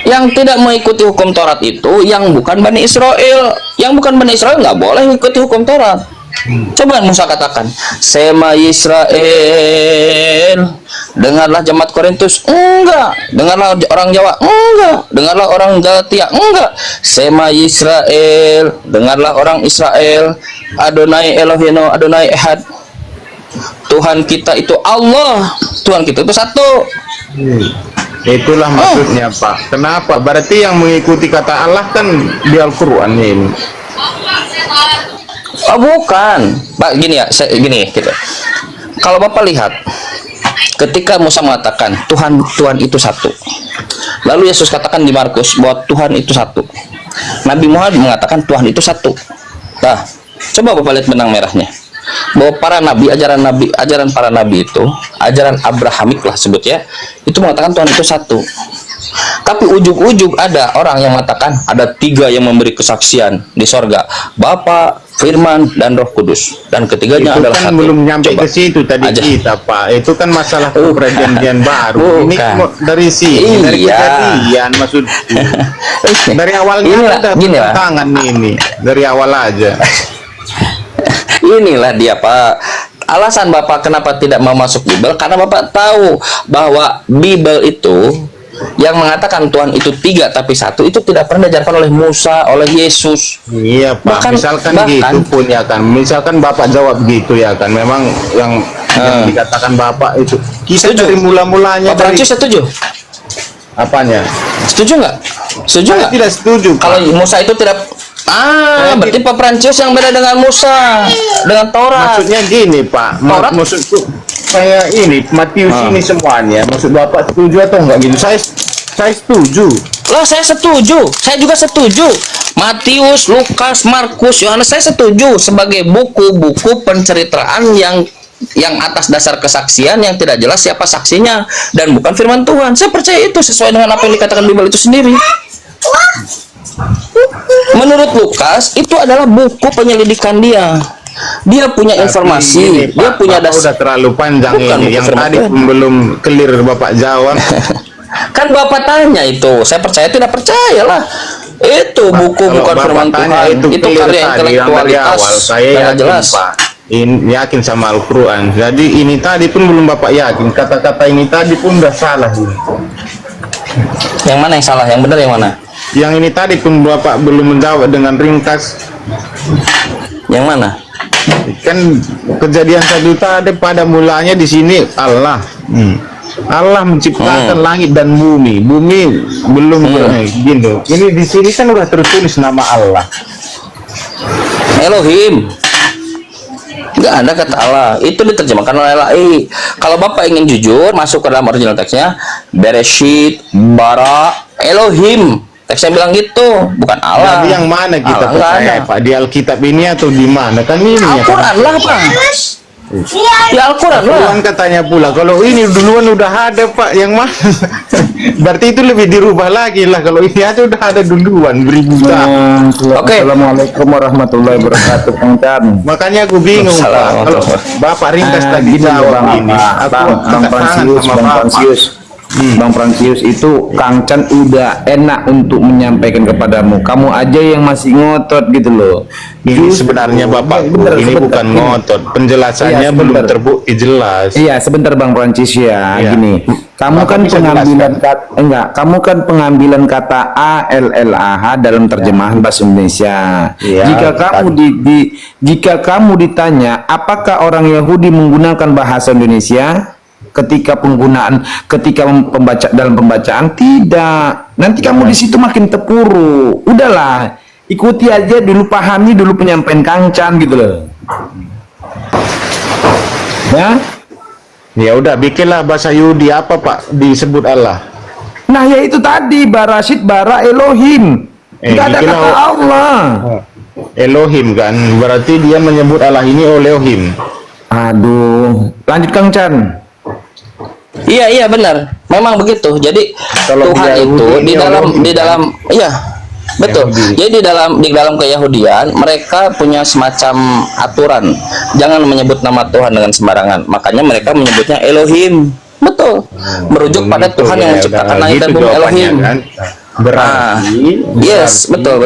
Yang tidak mengikuti hukum Taurat itu yang bukan Bani Israel. Yang bukan Bani Israel nggak boleh mengikuti hukum Taurat. Coba Musa katakan, Sema Israel, dengarlah jemaat Korintus, enggak. Dengarlah orang Jawa, enggak. Dengarlah orang Galatia, enggak. Sema Israel, dengarlah orang Israel, Adonai Elohino, Adonai Ehad. Tuhan kita itu Allah, Tuhan kita itu satu. Itulah maksudnya Pak. Kenapa? Berarti yang mengikuti kata Allah kan di Al-Quran ini. Oh bukan, Pak, gini ya, gini gitu. Kalau Bapak lihat, ketika Musa mengatakan Tuhan itu satu, lalu Yesus katakan di Markus bahwa Tuhan itu satu, Nabi Muhammad mengatakan Tuhan itu satu. Nah, coba Bapak lihat benang merahnya, bahwa para nabi, ajaran para nabi itu, ajaran Abrahamik lah sebut ya, itu mengatakan Tuhan itu satu. Tapi ujug-ujug ada orang yang mengatakan ada 3 yang memberi kesaksian di sorga, Bapa, Firman, dan Roh Kudus, dan ketiganya Itu adalah kan satu. belum nyampe Coba ke situ tadi aja. kita Pak. Itu kan masalah perjanjian baru. Ini Bukan. dari sini, dari Iya. kejadian maksudku. Dari awalnya Inilah, ada ginilah. tangan ini. Dari awal aja. Inilah dia Pak. Alasan Bapak kenapa tidak mau masuk Bible, karena Bapak tahu bahwa Bible itu yang mengatakan Tuhan itu 3 tapi satu itu tidak pernah diajarkan oleh Musa, oleh Yesus. Iya Pak. Misalkan gitu pun ya kan. Misalkan Bapak jawab gitu ya kan. Memang yang dikatakan Bapak itu. Kita Setuju. dari mula-mulanya Pak Prancis setuju? apanya? Setuju nggak? Setuju Saya nggak? tidak setuju. Pak. Kalau Musa itu tidak berarti Pak Prancis yang beda dengan Musa, dengan Taurat. Maksudnya gini Pak, Taurat? maksudku saya ini Matius ini semuanya. Maksud Bapak setuju atau enggak gitu? Saya setuju. Lah saya setuju, saya juga setuju. Matius, Lukas, Markus, Yohanes saya setuju sebagai buku-buku penceritaan yang atas dasar kesaksian yang tidak jelas siapa saksinya dan bukan firman Tuhan. Saya percaya itu sesuai dengan apa yang dikatakan Bible itu sendiri. Menurut Lukas itu adalah buku penyelidikan dia. Dia punya informasi, Ini, dia Pak, punya Bapak udah terlalu panjang Bukan ini. buku Yang firman tadi Tuhan. pun belum clear Bapak jawab. Kan Bapak tanya itu, saya percaya tidak percaya lah. Itu buku Kalau bukan Bapak firman tanya Tuhan, itu clear karya tadi, yang dari intelektualitas awal, saya yang yakin jelas. Pak. Yakin sama Al-Quran. Jadi ini tadi pun belum Bapak yakin. Kata-kata ini tadi pun udah salah ini. Yang mana yang salah, yang benar yang mana? Yang ini tadi pun Bapak belum menjawab dengan ringkas. Yang mana? Kan kejadian satu tadi pada mulanya di sini Allah. Allah menciptakan langit dan bumi. Bumi belum gini. Ini di sini kan udah tertulis nama Allah. Elohim. Enggak ada kata Allah. Itu diterjemahkan oleh LAI. Kalau Bapak ingin jujur, masuk ke dalam original teksnya, Bereshit, Bara, Elohim. Teksnya bilang gitu, bukan Allah. Jadi yang mana kita Allah nggak percaya ada. Pak? Di Alkitab ini atau di mana? Kan ini ya kan? Al-Quran lah Pak. Ya Al-Quran lah. Al-Quran katanya pula. Kalau ini duluan udah ada Pak. Yang mana? Berarti itu lebih dirubah lagi lah. Kalau ini aja udah ada duluan beribu tahun. Oke. Assalamualaikum warahmatullahi wabarakatuh, Kang Chan. Makanya aku bingung Pak. Kalau Bapak ringkas tadi Gini loh, jawab Bang, ini. Aku Bang angkat tangan Fransius, sama Bang Bapak. Fransius. Bang Fransius itu Kang Chan udah enak untuk menyampaikan kepadamu. Kamu aja yang masih ngotot gitu loh. Ini sebenarnya Bapak, ini bukan ngotot. Penjelasannya Iya, belum sebentar. terbukti jelas. Iya, sebentar Bang Francis ya. Iya. Gini, kamu Bapak kan bisa pengambilan jelaskan? kamu kan pengambilan kata ALLAH dalam terjemahan bahasa Indonesia. Iya, Jika kamu ditanya apakah orang Yahudi menggunakan bahasa Indonesia ketika dalam pembacaan, tidak. Nanti kamu di situ makin terpuruk. Udahlah, ikuti aja dulu, pahami dulu penyampaian Kang Chan gitu loh. Ya. Ya udah, bikinlah bahasa Yahudi apa Pak disebut Allah. Nah ya itu tadi Barasyid bara Elohim. Nggak ada bikinlah kata Allah. Elohim kan, berarti dia menyebut Allah ini Elohim. Aduh, lanjut Kang Chan. Iya benar, memang begitu. Jadi Kalau Tuhan di itu Yahudi, di dalam iya betul. Yahudi. Jadi di dalam keyahudian mereka punya semacam aturan, jangan menyebut nama Tuhan dengan sembarangan. Makanya mereka menyebutnya Elohim. Betul. Merujuk pada Tuhan yang menciptakan langit dan bumi, Elohim. Kan? Berarti Yes, betul.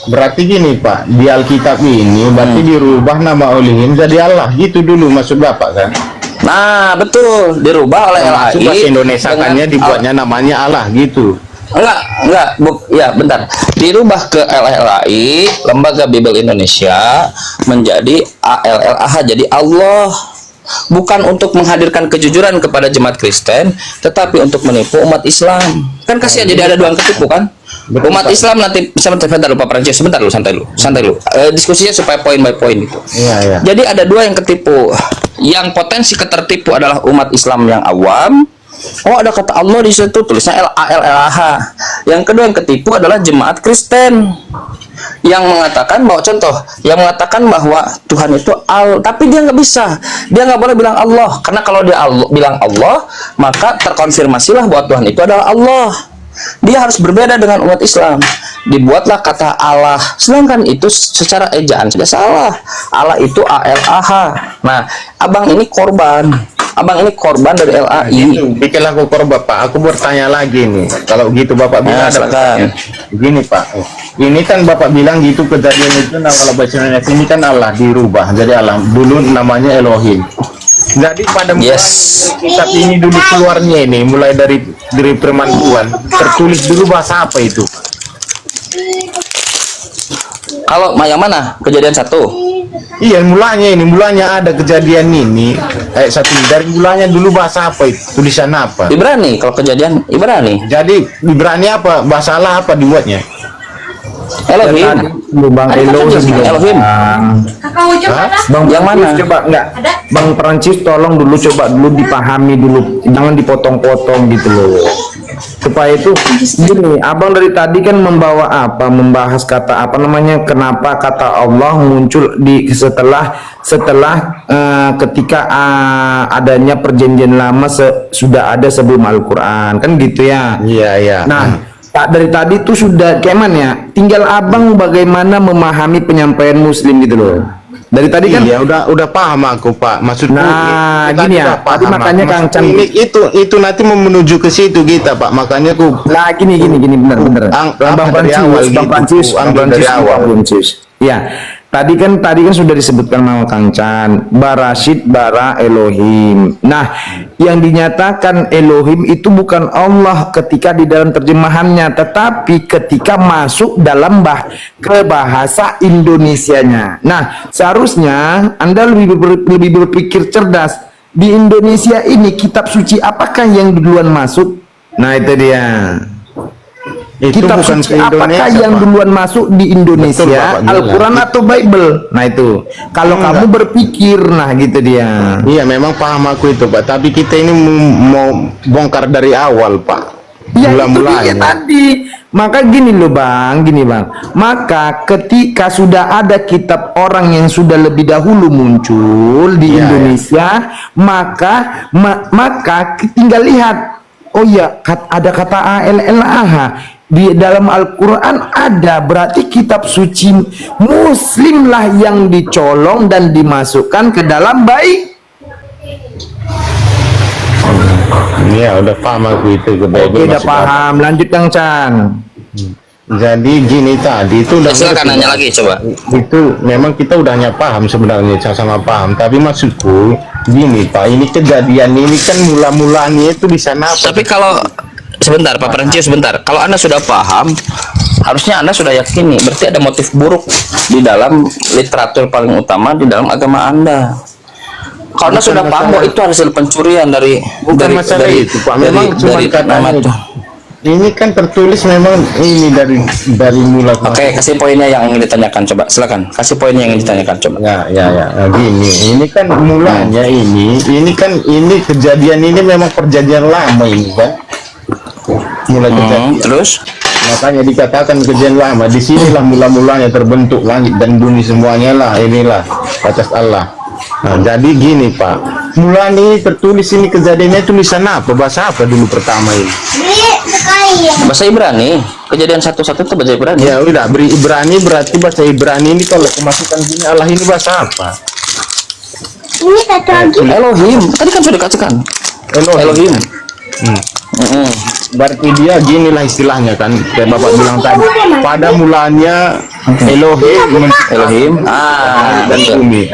Berarti gini Pak, di Alkitab ini berarti dirubah nama Elohim jadi Allah. Gitu dulu maksud Bapak kan? Nah, betul, dirubah oleh Maksud bahasa LAI. Indonesiakannya dibuatnya namanya Allah gitu. Ya bentar, dirubah ke LLAI, Lembaga Bible Indonesia, menjadi ALLAH, jadi Allah. Bukan untuk menghadirkan kejujuran kepada jemaat Kristen, tetapi untuk menipu umat Islam. Kan kasihan, jadi ada dua yang ketipu kan? Betul, Umat Pak. Islam nanti, sebentar lupa Prancis, sebentar lu, santai lu. Diskusinya supaya poin by poin gitu. Iya. Jadi ada dua yang ketipu. Yang potensi ketertipu adalah umat Islam yang awam. Oh, ada kata Allah di situ, tulisnya LALLAH. Yang kedua yang ketipu adalah jemaat Kristen yang mengatakan bahwa bahwa Tuhan itu tapi dia nggak bisa, dia nggak boleh bilang Allah, karena kalau dia bilang Allah, maka terkonfirmasilah bahwa Tuhan itu adalah Allah. Dia harus berbeda dengan umat Islam. Dibuatlah kata Allah, sedangkan itu secara ejaan sudah salah. Allah itu ALAH. Nah, abang ini korban dari LAI. Bikinlah aku korban Pak. Aku bertanya lagi nih. Kalau gitu Bapak bilang ada silakan. Begini Pak. Ini kan Bapak bilang gitu kejadian itu kalau bahasa Indonesia ini kan Allah dirubah jadi Allah. Dulu namanya Elohim. Jadi pada kitab ini dulu keluarnya ini mulai dari firman Tuhan tertulis dulu bahasa apa itu? Kalau yang mana? Kejadian 1. Iya, mulanya ada kejadian ini ayat 1. Dari mulanya dulu bahasa apa itu? Tulisan apa? Ibrani. Kalau kejadian Ibrani. Jadi Ibrani apa? Bahasa Allah apa dibuatnya? Elohim. Bang Elohim. Bang Yang mana? Coba enggak. Bang Prancis tolong coba dulu dipahami dulu. Jangan dipotong-potong gitu loh. Supaya itu gini, abang dari tadi kan membahas kata kenapa kata Allah muncul setelah ketika adanya perjanjian lama sudah ada sebelum Al-Quran kan gitu ya. Iya. Nah, dari tadi tuh sudah kayak mana ya, tinggal abang bagaimana memahami penyampaian Muslim gitu loh. Dari tadi kan udah paham aku Pak, maksudku gini ya, tadi makanya Kang Chan itu nanti mau menuju ke situ kita Pak, makanya aku gini bener Bang Prancis ya, tadi kan sudah disebutkan nama Kang Chan, Barasyid bara Elohim. Nah, yang dinyatakan Elohim itu bukan Allah ketika di dalam terjemahannya, tetapi ketika masuk dalam ke bahasa Indonesianya. Nah, seharusnya Anda lebih berpikir cerdas. Di Indonesia ini kitab suci apakah yang duluan masuk? Nah, itu dia. Kitab suci apakah yang duluan masuk di Indonesia, Al-Quran atau Bible? Nah itu, kalau kamu berpikir, nah gitu dia. Iya, memang paham aku itu Pak, tapi kita ini mau bongkar dari awal Pak. Ya itu dia tadi. Maka gini bang, maka ketika sudah ada kitab orang yang sudah lebih dahulu muncul di Indonesia, maka tinggal lihat, oh ya ada kata ALLAH di dalam Al-Quran ada, berarti kitab suci Muslim lah yang dicolong dan dimasukkan ke dalam baik. Iya, udah paham aku itu. Udah paham, lanjut Kang Chan. Jadi gini tadi itu udah silakan nanya lagi coba. Itu memang kita udahnya paham sebenarnya, sama paham. Tapi maksudku gini Pak, ini kejadian ini kan mula-mulanya itu di sana. Tapi kalau sebentar Pak Prancis, sebentar. Kalau Anda sudah paham, harusnya Anda sudah yakini. Berarti ada motif buruk di dalam literatur paling utama di dalam agama Anda. Kalau Anda sudah paham bahwa itu hasil pencurian dari masalah itu Pak. Memang cuma katanya itu. Ini kan tertulis memang ini dari mula. Oke, kasih poinnya yang ingin ditanyakan, coba silakan. Kasih poinnya yang ingin ditanyakan, coba. Ya. Nah, gini, ini kan mulanya ini kejadian ini memang perjanjian lama ini kan. Mulai kejadian. Terus? Makanya dikatakan kejadian lama. Di sinilah mula-mulanya terbentuk langit dan bumi semuanya lah. Inilah batas Allah. Nah, jadi gini Pak, mulanya ini tertulis ini kejadiannya tulisan apa? Bahasa apa dulu pertama ini? Bahasa Ibrani. Kejadian 1:1 itu bahasa Ibrani. Ya udah, Ibrani berarti bahasa Ibrani ini kalau kemasukan gini Allah ini bahasa apa? Ini satu lagi. Elohim. Tadi kan sudah dikatakan. Elohim. Berarti dia ginilah istilahnya kan, kayak Bapak bilang tadi. Pada mulanya Elohim dan bumi.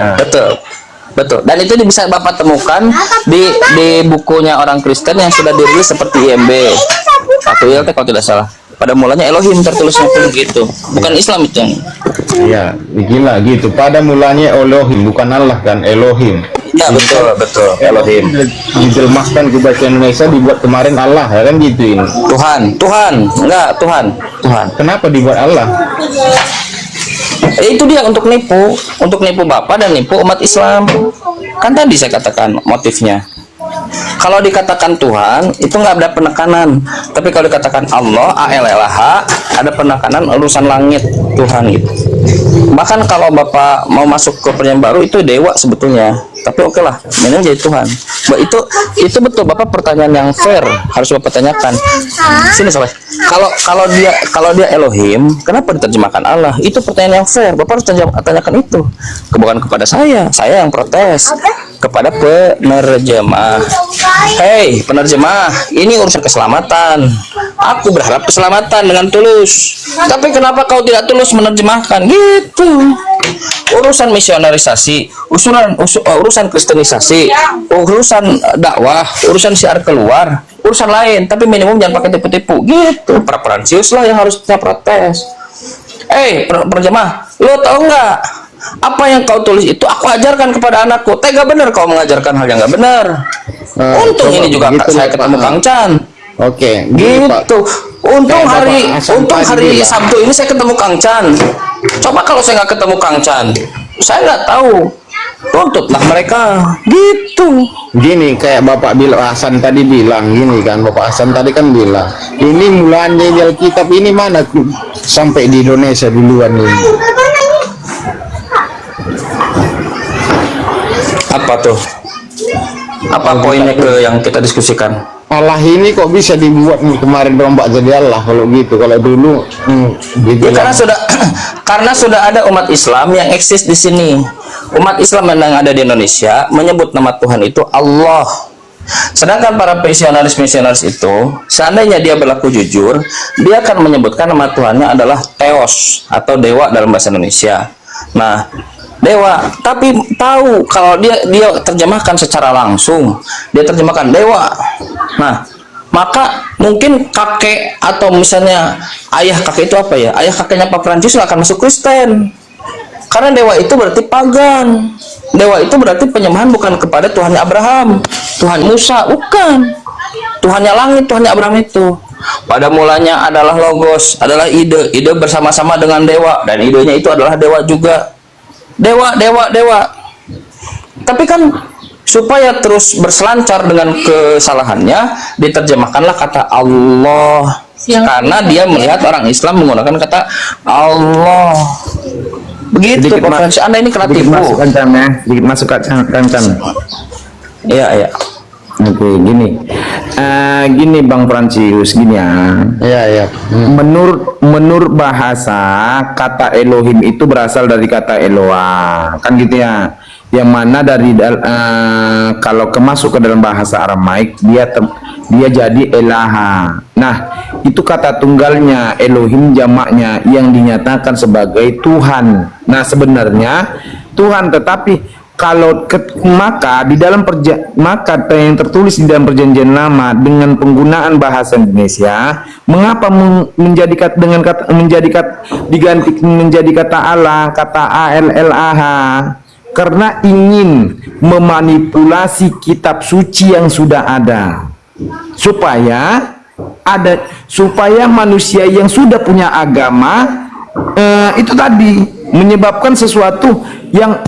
Betul. Dan itu bisa Bapak temukan di bukunya orang Kristen yang sudah dirilis seperti IMB atau ILT kalau tidak salah. Pada mulanya Elohim tertulisnya begitu. Bukan Islam itu yang. Ya, gila gitu. Pada mulanya Elohim, bukan Allah kan, Elohim. Ya betul. Elohim. Dijelmaskan ke bahasa Indonesia dibuat kemarin Allah, ya kan gitu ini. Tuhan. Enggak, Tuhan. Kenapa dibuat Allah? Itu dia untuk nipu Bapak dan nipu umat Islam. Kan tadi saya katakan motifnya. Kalau dikatakan Tuhan itu nggak ada penekanan, tapi kalau dikatakan Allah, ALLH, ada penekanan urusan langit Tuhan gitu. Bahkan kalau Bapak mau masuk ke perjanjian baru itu dewa sebetulnya, tapi oke lah, ini jadi Tuhan. Itu betul Bapak, pertanyaan yang fair harus Bapak tanyakan. Sini Soleh. Kalau dia Elohim, kenapa diterjemahkan Allah? Itu pertanyaan yang fair. Bapak harus tanyakan itu. Bukan kepada saya yang protes. Kepada penerjemah. Hei, penerjemah, ini urusan keselamatan. Aku berharap keselamatan dengan tulus. Tapi kenapa kau tidak tulus menerjemahkan? Gitu. Urusan misionarisasi, urusan kristenisasi, urusan dakwah, urusan syiar keluar, urusan lain. Tapi minimum jangan pakai tipu-tipu. Gitu. Preferensius lah yang harus kita protes. Penerjemah, lo tau nggak? Apa yang kau tulis itu aku ajarkan kepada anakku. Tega bener kau mengajarkan hal yang nggak benar. Untung ini juga saya ketemu Kang Chan. Oke, gitu. Untung hari Sabtu ini saya ketemu Kang Chan. Coba kalau saya nggak ketemu Kang Chan, saya nggak tahu. Tuntutlah mereka. Gitu. Gini kayak Bapak Hasan tadi bilang gini kan, Bapak Hasan tadi kan bilang ini mulanya di Alkitab ini mana sampai di Indonesia duluan ini. Apa tuh? Apa poinnya yang kita diskusikan? Allah ini kok bisa dibuat kemarin berombak jadi Allah kalau gitu, kalau dulu gitu ya, karena sudah ada umat Islam yang eksis di sini. Umat Islam yang ada di Indonesia menyebut nama Tuhan itu Allah. Sedangkan para misionaris itu, seandainya dia berlaku jujur, dia akan menyebutkan nama Tuhannya adalah Theos atau dewa dalam bahasa Indonesia. Nah, dewa, tapi tahu kalau dia terjemahkan secara langsung, dia terjemahkan dewa. Nah, maka mungkin kakek atau misalnya ayah kakek itu apa ya? Ayah kakeknya Pak Prancis akan masuk Kristen. Karena dewa itu berarti pagan. Dewa itu berarti penyembahan bukan kepada Tuhannya Abraham, Tuhan Musa, bukan. Tuhannya langit, Tuhannya Abraham itu. Pada mulanya adalah logos, adalah ide bersama-sama dengan dewa, dan idenya itu adalah dewa juga. Dewa. Tapi kan supaya terus berselancar dengan kesalahannya, diterjemahkanlah kata Allah. Karena dia melihat orang Islam menggunakan kata Allah. Begitu konferensi Anda ini kena tipu. Sedikit masuk Kang-Chan. Iya. Oke, gini Bang Francius, gini ya. Iya. Menurut bahasa, kata Elohim itu berasal dari kata Eloah, kan gitu ya. Yang mana dari kalau masuk ke dalam bahasa Aramaik dia jadi Elaha. Nah, itu kata tunggalnya Elohim jamaknya yang dinyatakan sebagai Tuhan. Nah, sebenarnya Tuhan, tetapi maka di dalam yang tertulis di dalam perjanjian lama dengan penggunaan bahasa Indonesia, mengapa diganti menjadi kata Allah, kata ALLAH? Karena ingin memanipulasi kitab suci yang sudah ada, supaya supaya manusia yang sudah punya agama itu tadi menyebabkan sesuatu yang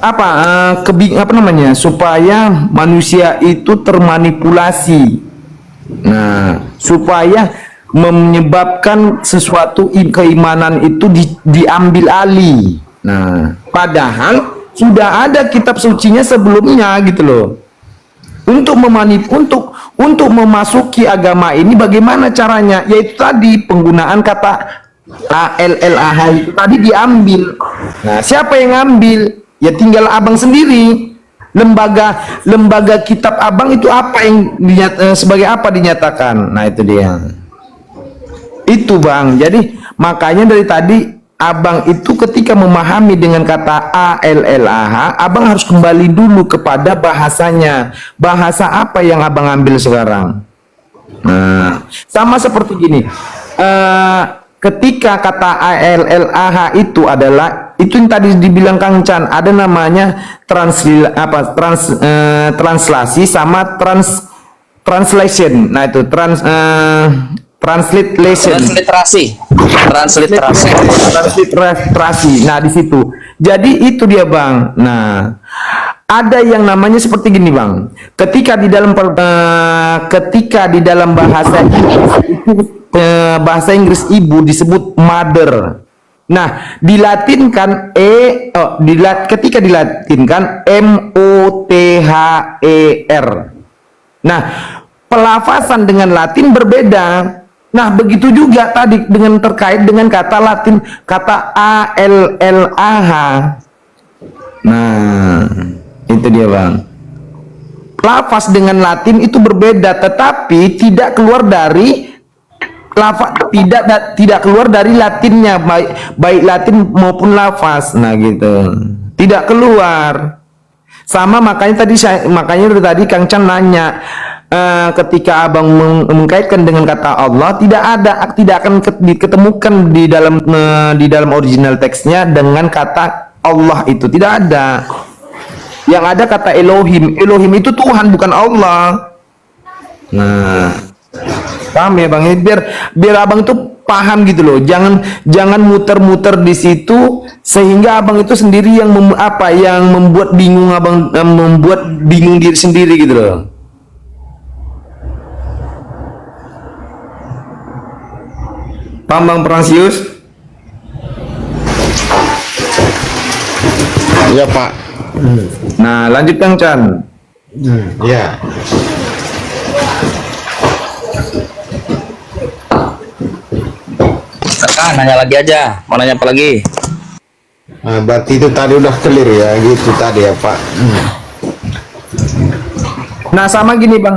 supaya manusia itu termanipulasi. Nah, supaya menyebabkan sesuatu keimanan itu diambil alih. Nah, padahal sudah ada kitab sucinya sebelumnya gitu loh. Untuk memasuki agama ini bagaimana caranya? Yaitu tadi penggunaan kata ALLAH itu tadi diambil. Nah, siapa yang ngambil? Ya tinggal abang sendiri. Lembaga kitab abang itu apa yang sebagai apa dinyatakan? Nah, itu dia. Itu bang. Jadi makanya dari tadi abang itu ketika memahami dengan kata ALLAH, abang harus kembali dulu kepada bahasanya. Bahasa apa yang abang ambil sekarang? Nah, sama seperti gini. Ketika kata ALLAH itu adalah itu yang tadi dibilang Kang Chan, ada namanya translasi sama translation. Nah, itu transliterasi. Nah, di situ. Jadi itu dia, Bang. Nah, ada yang namanya seperti gini, Bang. Ketika di dalam bahasa Inggris ibu disebut mother. Nah, dilatinkan ketika dilatinkan MOTHER. Nah, pelafasan dengan Latin berbeda. Nah, begitu juga tadi dengan terkait dengan kata Latin, kata ALLAH. Nah, itu dia, Bang. Lafaz dengan Latin itu berbeda, tetapi tidak keluar dari tidak keluar dari Latinnya, baik Latin maupun lafaz. Nah, gitu. Tidak keluar. Sama makanya tadi Kang Chan nanya, ketika abang mengkaitkan dengan kata Allah, tidak akan diketemukan di dalam original teksnya dengan kata Allah itu tidak ada. Yang ada kata Elohim. Elohim itu Tuhan, bukan Allah. Nah, paham ya, Bang? Biar abang itu paham gitu loh. Jangan muter-muter di situ sehingga abang itu sendiri yang membuat bingung abang, membuat bingung diri sendiri gitu loh. Paham, Bang Fransius? Iya, Pak. Nah, lanjut Kang Chan. Ya. Nanya lagi aja, mau nanya apa lagi? Nah, berarti itu tadi udah clear ya, gitu tadi ya, Pak. Nah, sama gini Bang,